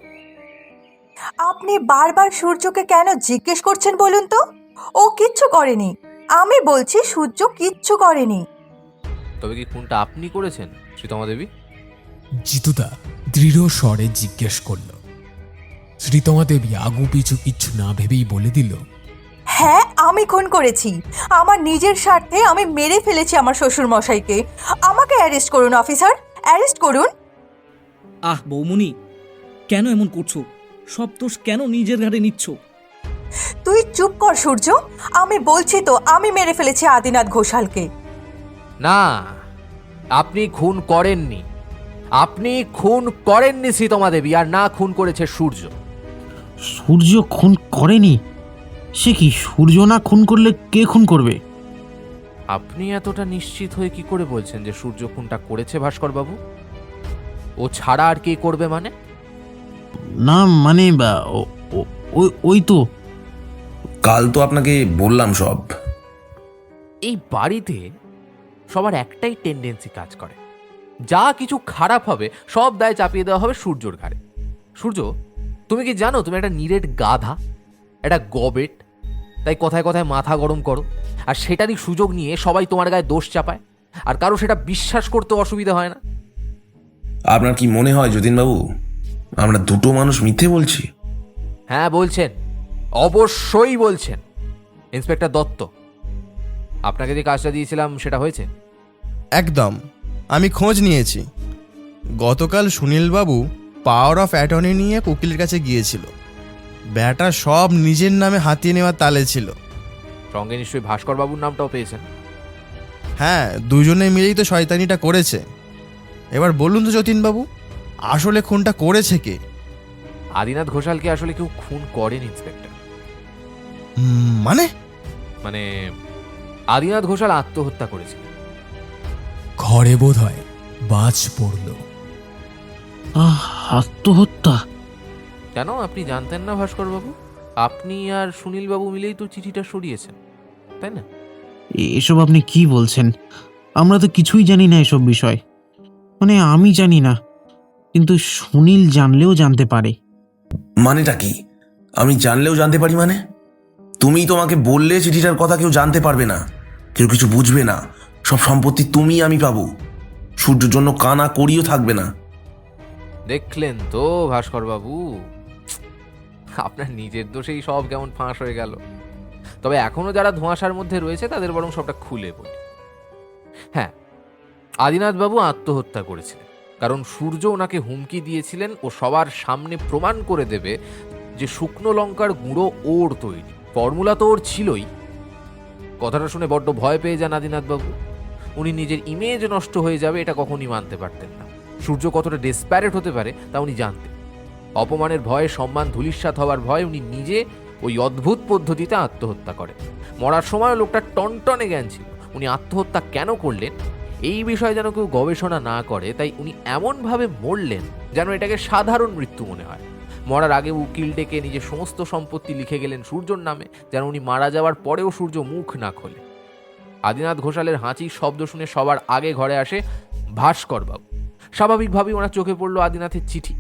Speaker 6: আপনি বারবার সূর্যকে কেন জিজ্ঞেস করছেন বলুন তো? ও কিচ্ছু করেনি। আমি বলছি সূর্য কিচ্ছু করেনি।
Speaker 3: তবে কি খুনটা আপনি করেছেন শ্রীতমা দেবী?
Speaker 1: জিতুদা দৃঢ় স্বরে জিজ্ঞেস করল। শ্রীতমা দেবী আগু পিছু কিচ্ছু না ভেবেই বলে দিল,
Speaker 6: হ্যাঁ, আমি খুন করেছি। আমার নিজের স্বার্থে আমি মেরে ফেলেছি আমার শ্বশুর মশাইকে। আমাকে অ্যারেস্ট করুন অফিসার, অ্যারেস্ট করুন।
Speaker 5: আহ বৌমনি, কেন এমন করছো? সব দোষ কেন নিজের ঘাড়ে নিচ্ছ?
Speaker 6: তুই চুপ কর সূর্য। আমি বলছি তো, আমি মেরে ফেলেছি আদিনাথ ঘোষালকে।
Speaker 3: না, আপনি খুন করেননি, আপনি খুন করেননি শ্রীতমা দেবী, আর না খুন করেছে সূর্য।
Speaker 4: সূর্য খুন করেনি? সে কি, সূর্য না খুন করলে কে খুন করবে?
Speaker 3: আপনি এতটা নিশ্চিত হয়ে কি করে বলছেন যে সূর্য খুনটা করেছে ভাস্কর বাবু? ও ছাড়া আর কে করবে মানে?
Speaker 4: না মানে ওই তো
Speaker 7: কাল তো আপনাকে বললাম সব।
Speaker 3: এই বাড়িতে সবার একটাই টেন্ডেন্সি কাজ করে, যা কিছু খারাপ হবে সব দায় চাপিয়ে দেওয়া হবে সূর্যর ঘাড়ে। সূর্য, তুমি কি জানো তুমি একটা নিরেট গাধা, একটা গবেট, তাই কথায় কথায় মাথা গরম করো, আর সেটারই সুযোগ নিয়ে সবাই তোমার গায়ে দোষ চাপায়, আর কারো সেটা বিশ্বাস করতে অসুবিধা হয় না।
Speaker 7: আপনার কি মনে হয় যতীনবাবু আমরা দুটো মানুষ মিথ্যে বলছি?
Speaker 3: হ্যাঁ বলছেন, অবশ্যই বলছেন। ইন্সপেক্টর দত্ত, আপনাকে যে কাজটা দিয়েছিলাম সেটা হয়েছে?
Speaker 8: একদম, আমি খোঁজ নিয়েছি। গতকাল সুনীলবাবু পাওয়ার অফ অ্যাটর্নি নিয়ে উকিলের কাছে গিয়েছিল। ব্যাটা সব নিজের নামে হাতিয়ে নেওয়ার তালে ছিল।
Speaker 3: সঙ্গে নিশ্চয়ই ভাস্কর বাবুর নামটাও পেয়েছেন?
Speaker 8: হ্যাঁ, দুজনে মিলেই তো শয়তানিটা করেছে। এবার বলুন তো যতীনবাবু, আসলে খুনটা করেছে কে?
Speaker 3: আদিনাথ ঘোষালকে আসলে কেউ খুন করেন ইন্সপেক্টর।
Speaker 8: মানে
Speaker 3: মানে আদিনাথ ঘোষাল আত্মহত্যা করেছিল।
Speaker 1: ঘরে বোধ হয় বাজ পড়ল।
Speaker 4: আত্মহত্যা?
Speaker 3: কেন, আপনি জানতেন না ভাস্কর বাবু? আপনি আর সুনীল বাবু মিলেই তো চিঠিটা সরিয়েছেন, তাই না?
Speaker 4: এসব আপনি কি বলছেন? আমরা তো কিছুই জানি না এসব বিষয়। মানে আমি জানি না, কিন্তু সুনীল জানলেও জানতে পারে।
Speaker 7: মানেটা কি? আমি জানলেও জানতে পারি মানে? তুমি তোমাকে বললে চিঠিটার কথা কেউ জানতে পারবে না, কেউ কিছু বুঝবে না, সব সম্পত্তি তুমি আমি পাবো, সূর্যের জন্য কানা করিও থাকবে না।
Speaker 3: দেখলেন তো ভাস্কর বাবু, আপনার নিজের দোষেই সব কেমন ফাঁস হয়ে গেল। তবে এখনো যারা ধোঁয়াশার মধ্যে রয়েছে তাদের বরং সবটা খুলে বলি। হ্যাঁ, আদিনাথ বাবু আত্মহত্যা করেছিলেন কারণ সূর্য ওনাকে হুমকি দিয়েছিলেন ও সবার সামনে প্রমাণ করে দেবে যে শুকনো লঙ্কার গুঁড়ো ওর তৈরি। ফর্মুলা তো ওর ছিলই। কথাটা শুনে বড্ড ভয় পেয়ে যান আদিনাথ বাবু। উনি নিজের ইমেজ নষ্ট হয়ে যাবে এটা কখনই মানতে পারতেন না। সূর্য কতটা ডেসপ্যারেট হতে পারে তা উনি জানতেন। অপমানের ভয়ে, সম্মান ধূলিসাৎ হওয়ার ভয়ে উনি নিজে ওই অদ্ভুত পদ্ধতিতে আত্মহত্যা করেন। মরার সময় লোকটা টনটনে জ্ঞান ছিল। উনি আত্মহত্যা কেন করলেন এই বিষয়ে যেন কেউ গবেষণা না করে, তাই উনি এমনভাবে মরলেন যেন এটাকে সাধারণ মৃত্যু মনে হয়। মরার আগে উকিল ডেকে নিজের সমস্ত সম্পত্তি লিখে গেলেন সূর্যর নামে, যেন উনি মারা যাওয়ার পরেও সূর্য মুখ না খোলে। আদিনাথ ঘোষালের হাঁচির শব্দ শুনে সবার আগে ঘরে আসে ভাস্কর বাবু। স্বাভাবিকভাবেই ওনার চোখে পড়ল আদিনাথের চিঠি,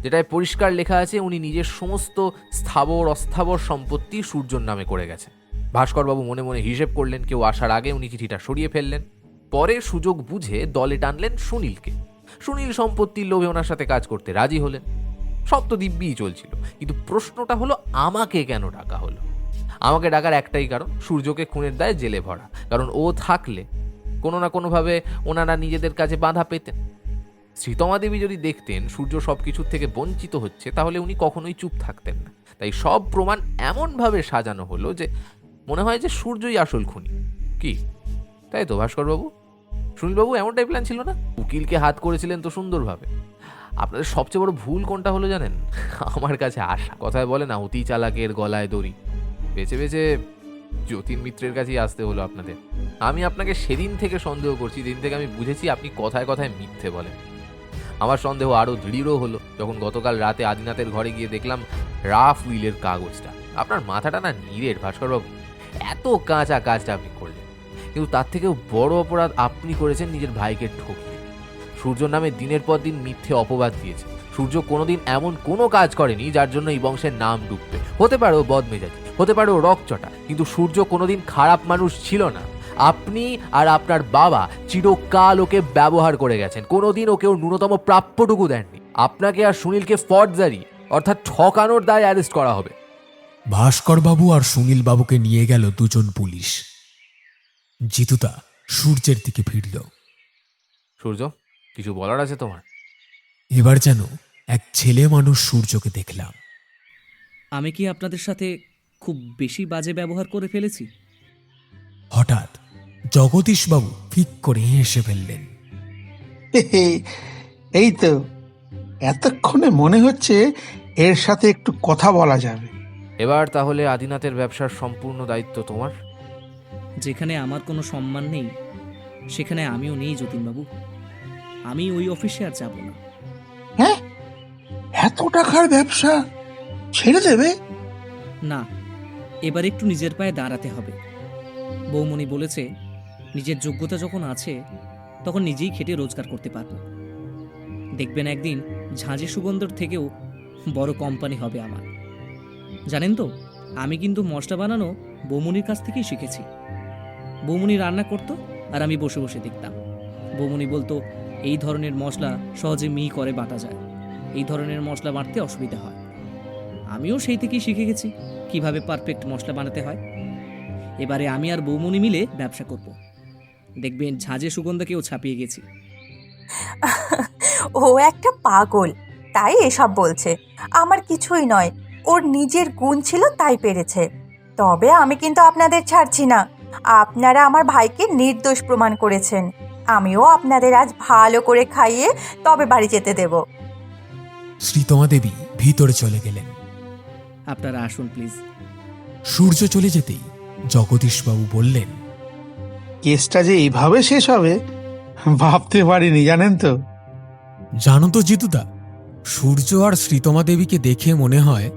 Speaker 3: যেটায় পরিষ্কার লেখা আছে উনি নিজের সমস্ত স্থাবর অস্থাবর সম্পত্তি সূর্যর নামে করে গেছেন। ভাস্করবাবু মনে মনে হিসেব করলেন, কেউ আসার আগে উনি চিঠিটা সরিয়ে ফেললেন। পরে সুযোগ বুঝে দলে টানলেন সুনীলকে। সুনীল সম্পত্তির লোভে ওনার সাথে কাজ করতে রাজি হলেন। সব তো দিব্যিই চলছিল, কিন্তু প্রশ্নটা হলো আমাকে কেন ডাকা হলো? আমাকে ডাকার একটাই কারণ, সূর্যকে খুনের দায়ে জেলে ভরা। কারণ ও থাকলে কোনো না কোনোভাবে ওনারা নিজেদের কাছে বাধা পেতেন। শ্রীতমা দেবী যদি দেখতেন সূর্য সব কিছুর থেকে বঞ্চিত হচ্ছে, তাহলে উনি কখনোই চুপ থাকতেন না। তাই সব প্রমাণ এমনভাবে সাজানো হলো যে মনে হয় যে সূর্যই আসল খুনি। কি তাই তো ভাস্করবাবু? সুনীলবাবু এমনটাই প্ল্যান ছিল না? উকিলকে হাত করেছিলেন তো সুন্দরভাবে। আপনাদের সবচেয়ে বড় ভুল কোনটা হলো জানেন? আমার কাছে আসা। কথায় বলে না, অতি চালাকের গলায় দড়ি। বেছে বেছে যতীন মিত্রের কাছেই আসতে হলো আপনাদের। আমি আপনাকে সেদিন থেকে সন্দেহ করছি, দিন থেকে আমি বুঝেছি আপনি কথায় কথায় মিথ্যে বলেন। আমার সন্দেহ আরও দৃঢ় হলো যখন গতকাল রাতে আদিনাথের ঘরে গিয়ে দেখলাম রাফ উইলের কাগজটা। আপনার মাথাটা না নীরের ভাস্করবাবু, এত কাঁচা কাজটা আপনি করলেন। কিন্তু তার থেকেও বড় অপরাধ আপনি করেছেন নিজের ভাইকে ঠকিয়ে। সূর্যর নামে দিনের পর দিন মিথ্যে অপবাদ দিয়েছে। সূর্য কোনোদিন এমন কোনো কাজ করেনি যার জন্য এই বংশের নাম ডুববে। হতে পারে ও বদমেজাজি, হতে পারে ও রকচটা, কিন্তু সূর্য কোনোদিন খারাপ মানুষ ছিল না। আপনি আর আপনার বাবা চিরকাল ওকে ব্যবহার করে গেছেন, কোনোদিন ওকে ওর ন্যূনতম প্রাপ্যটুকু দেননি। আপনাকে আর সুনীলকে ফর্জারি অর্থাৎ ঠকানোর দায়ে অ্যারেস্ট করা হবে।
Speaker 1: ভাস্করবাবু আর সুনীল বাবুকে নিয়ে গেল দুজন পুলিশ। জিতুদা সূর্যের দিকে ফিরল।
Speaker 3: সূর্য, কিছু বলার আছে তোমার?
Speaker 1: এবার যেন এক ছেলে মানুষ সূর্যকে দেখলাম।
Speaker 5: আমি কি আপনাদের সাথে খুব বেশি বাজে ব্যবহার করে ফেলেছি?
Speaker 1: হঠাৎ জগদীশবাবু ফিক করে হেসে ফেললেন।
Speaker 2: এই তো, এতক্ষণে মনে হচ্ছে এর সাথে একটু কথা বলা যাবে।
Speaker 3: এবার তাহলে আদিনাথের ব্যবসার সম্পূর্ণ দায়িত্ব তোমার।
Speaker 5: যেখানে আমার কোনো সম্মান নেই সেখানে আমিও নেই যতীনবাবু। আমি ওই অফিসে আর যাব না।
Speaker 2: হ্যাঁ, এত টাকার ব্যবসা ছেড়ে দেবে?
Speaker 5: না, এবার একটু নিজের পায়ে দাঁড়াতে হবে। বৌমণি বলেছে নিজের যোগ্যতা যখন আছে তখন নিজেই খেটে রোজগার করতে পারবো। দেখবেন একদিন ঝাঁঝি সুগন্ধর থেকেও বড় কোম্পানি হবে আমার। জানেন তো, আমি কিন্তু মশলা বানানো বৌমণির কাছ থেকেই শিখেছি। বৌমণি রান্না করতো আর আমি বসে বসে দেখতাম। বৌমণি বলতো এই ধরনের মশলা সহজে মিহি করে বাটা যায়, এই ধরনের মশলা বাটতে অসুবিধা হয়। আমিও সেই থেকেই শিখে গেছি কিভাবে পারফেক্ট মশলা বানাতে হয়। এবারে আমি আর বৌমণি মিলে ব্যবসা করব। দেখবেন ঝাঁঝে সুগন্ধাকেও ছাপিয়ে গেছি।
Speaker 6: ও একটা পাগল, তাই এসব বলছে। আমার কিছুই নয়, ওর নিজের গুণ ছিল তাই পেরেছে। তবে আমি কিন্তু আপনাদের ছাড়ছি না। আপনারা আমার ভাইকে নির্দোষ প্রমাণ করেছেন। আমিও আপনাদের আজ ভালো করে খাইয়ে তবে বাড়ি যেতে দেব।
Speaker 1: শ্রীতমা দেবী ভিতরে চলে গেলেন।
Speaker 5: আপনারা আসুন প্লিজ।
Speaker 1: সূর্য চলে যেতেই জগদীশবাবু বললেন,
Speaker 2: কেসটা যে এইভাবে শেষ হবে ভাবতে পারিনি, জানেন তো।
Speaker 1: জানো তো জিতুদা, সূর্য আর শ্রীতমা দেবীকে দেখে মনে হয়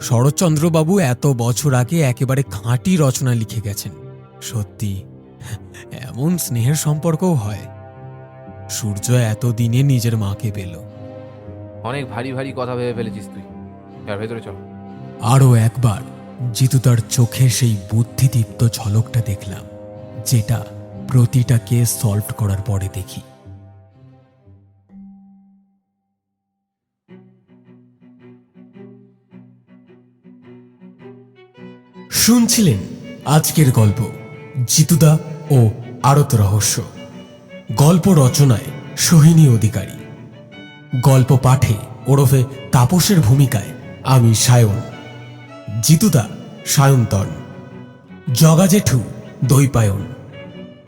Speaker 1: শরৎচন্দ্রবাবু এত বছর আগে একেবারে খাঁটি রচনা লিখে গেছেন। সত্যি এমন স্নেহের সম্পর্কও হয়। সূর্য এতদিনে নিজের মাকে পেল।
Speaker 3: অনেক ভারী ভারী কথা ভেবে ফেলেছিস তুই। আর ভেতরে চল।
Speaker 1: আরও একবার জিতু তার চোখে সেই বুদ্ধিদীপ্ত ঝলকটা দেখলাম, যেটা প্রতিটা কেস সলভ করার পরে দেখি। শুনছিলেন আজকের গল্প জিতুদা ও আরত রহস্য। গল্প রচনায় সোহিনী অধিকারী, গল্প পাঠে ওরফে তাপসের ভূমিকায় আমি সায়ন, জিতুদা সায়ন্তন, জগা জেঠু দৈপায়ন,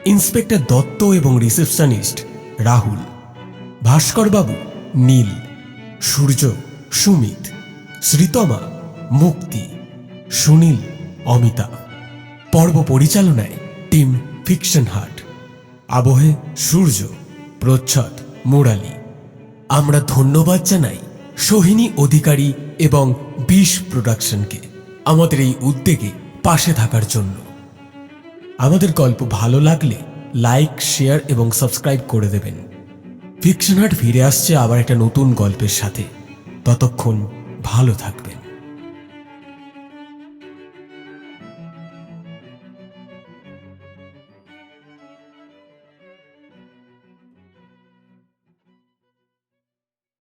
Speaker 1: ইন্সপেক্টর দত্ত এবং রিসেপশনিস্ট রাহুল, ভাস্করবাবু নীল, সূর্য সুমিত, শ্রীতমা মুক্তি, সুনীল অমিতা। পর্ব পরিচালনায় টিম ফিকশন হাট, আবহে সূর্য, প্রচ্ছদ মুরালি। আমরা ধন্যবাদ জানাই সোহিনী অধিকারী এবং বিশ প্রোডাকশনকে আমাদের এই উদ্যোগে পাশে থাকার জন্য। আমাদের গল্প ভালো লাগলে লাইক, শেয়ার এবং সাবস্ক্রাইব করে দেবেন। ফিকশন হাট ফিরে আসছে আবার একটা নতুন গল্পের সাথে। ততক্ষণ ভালো থাকবেন।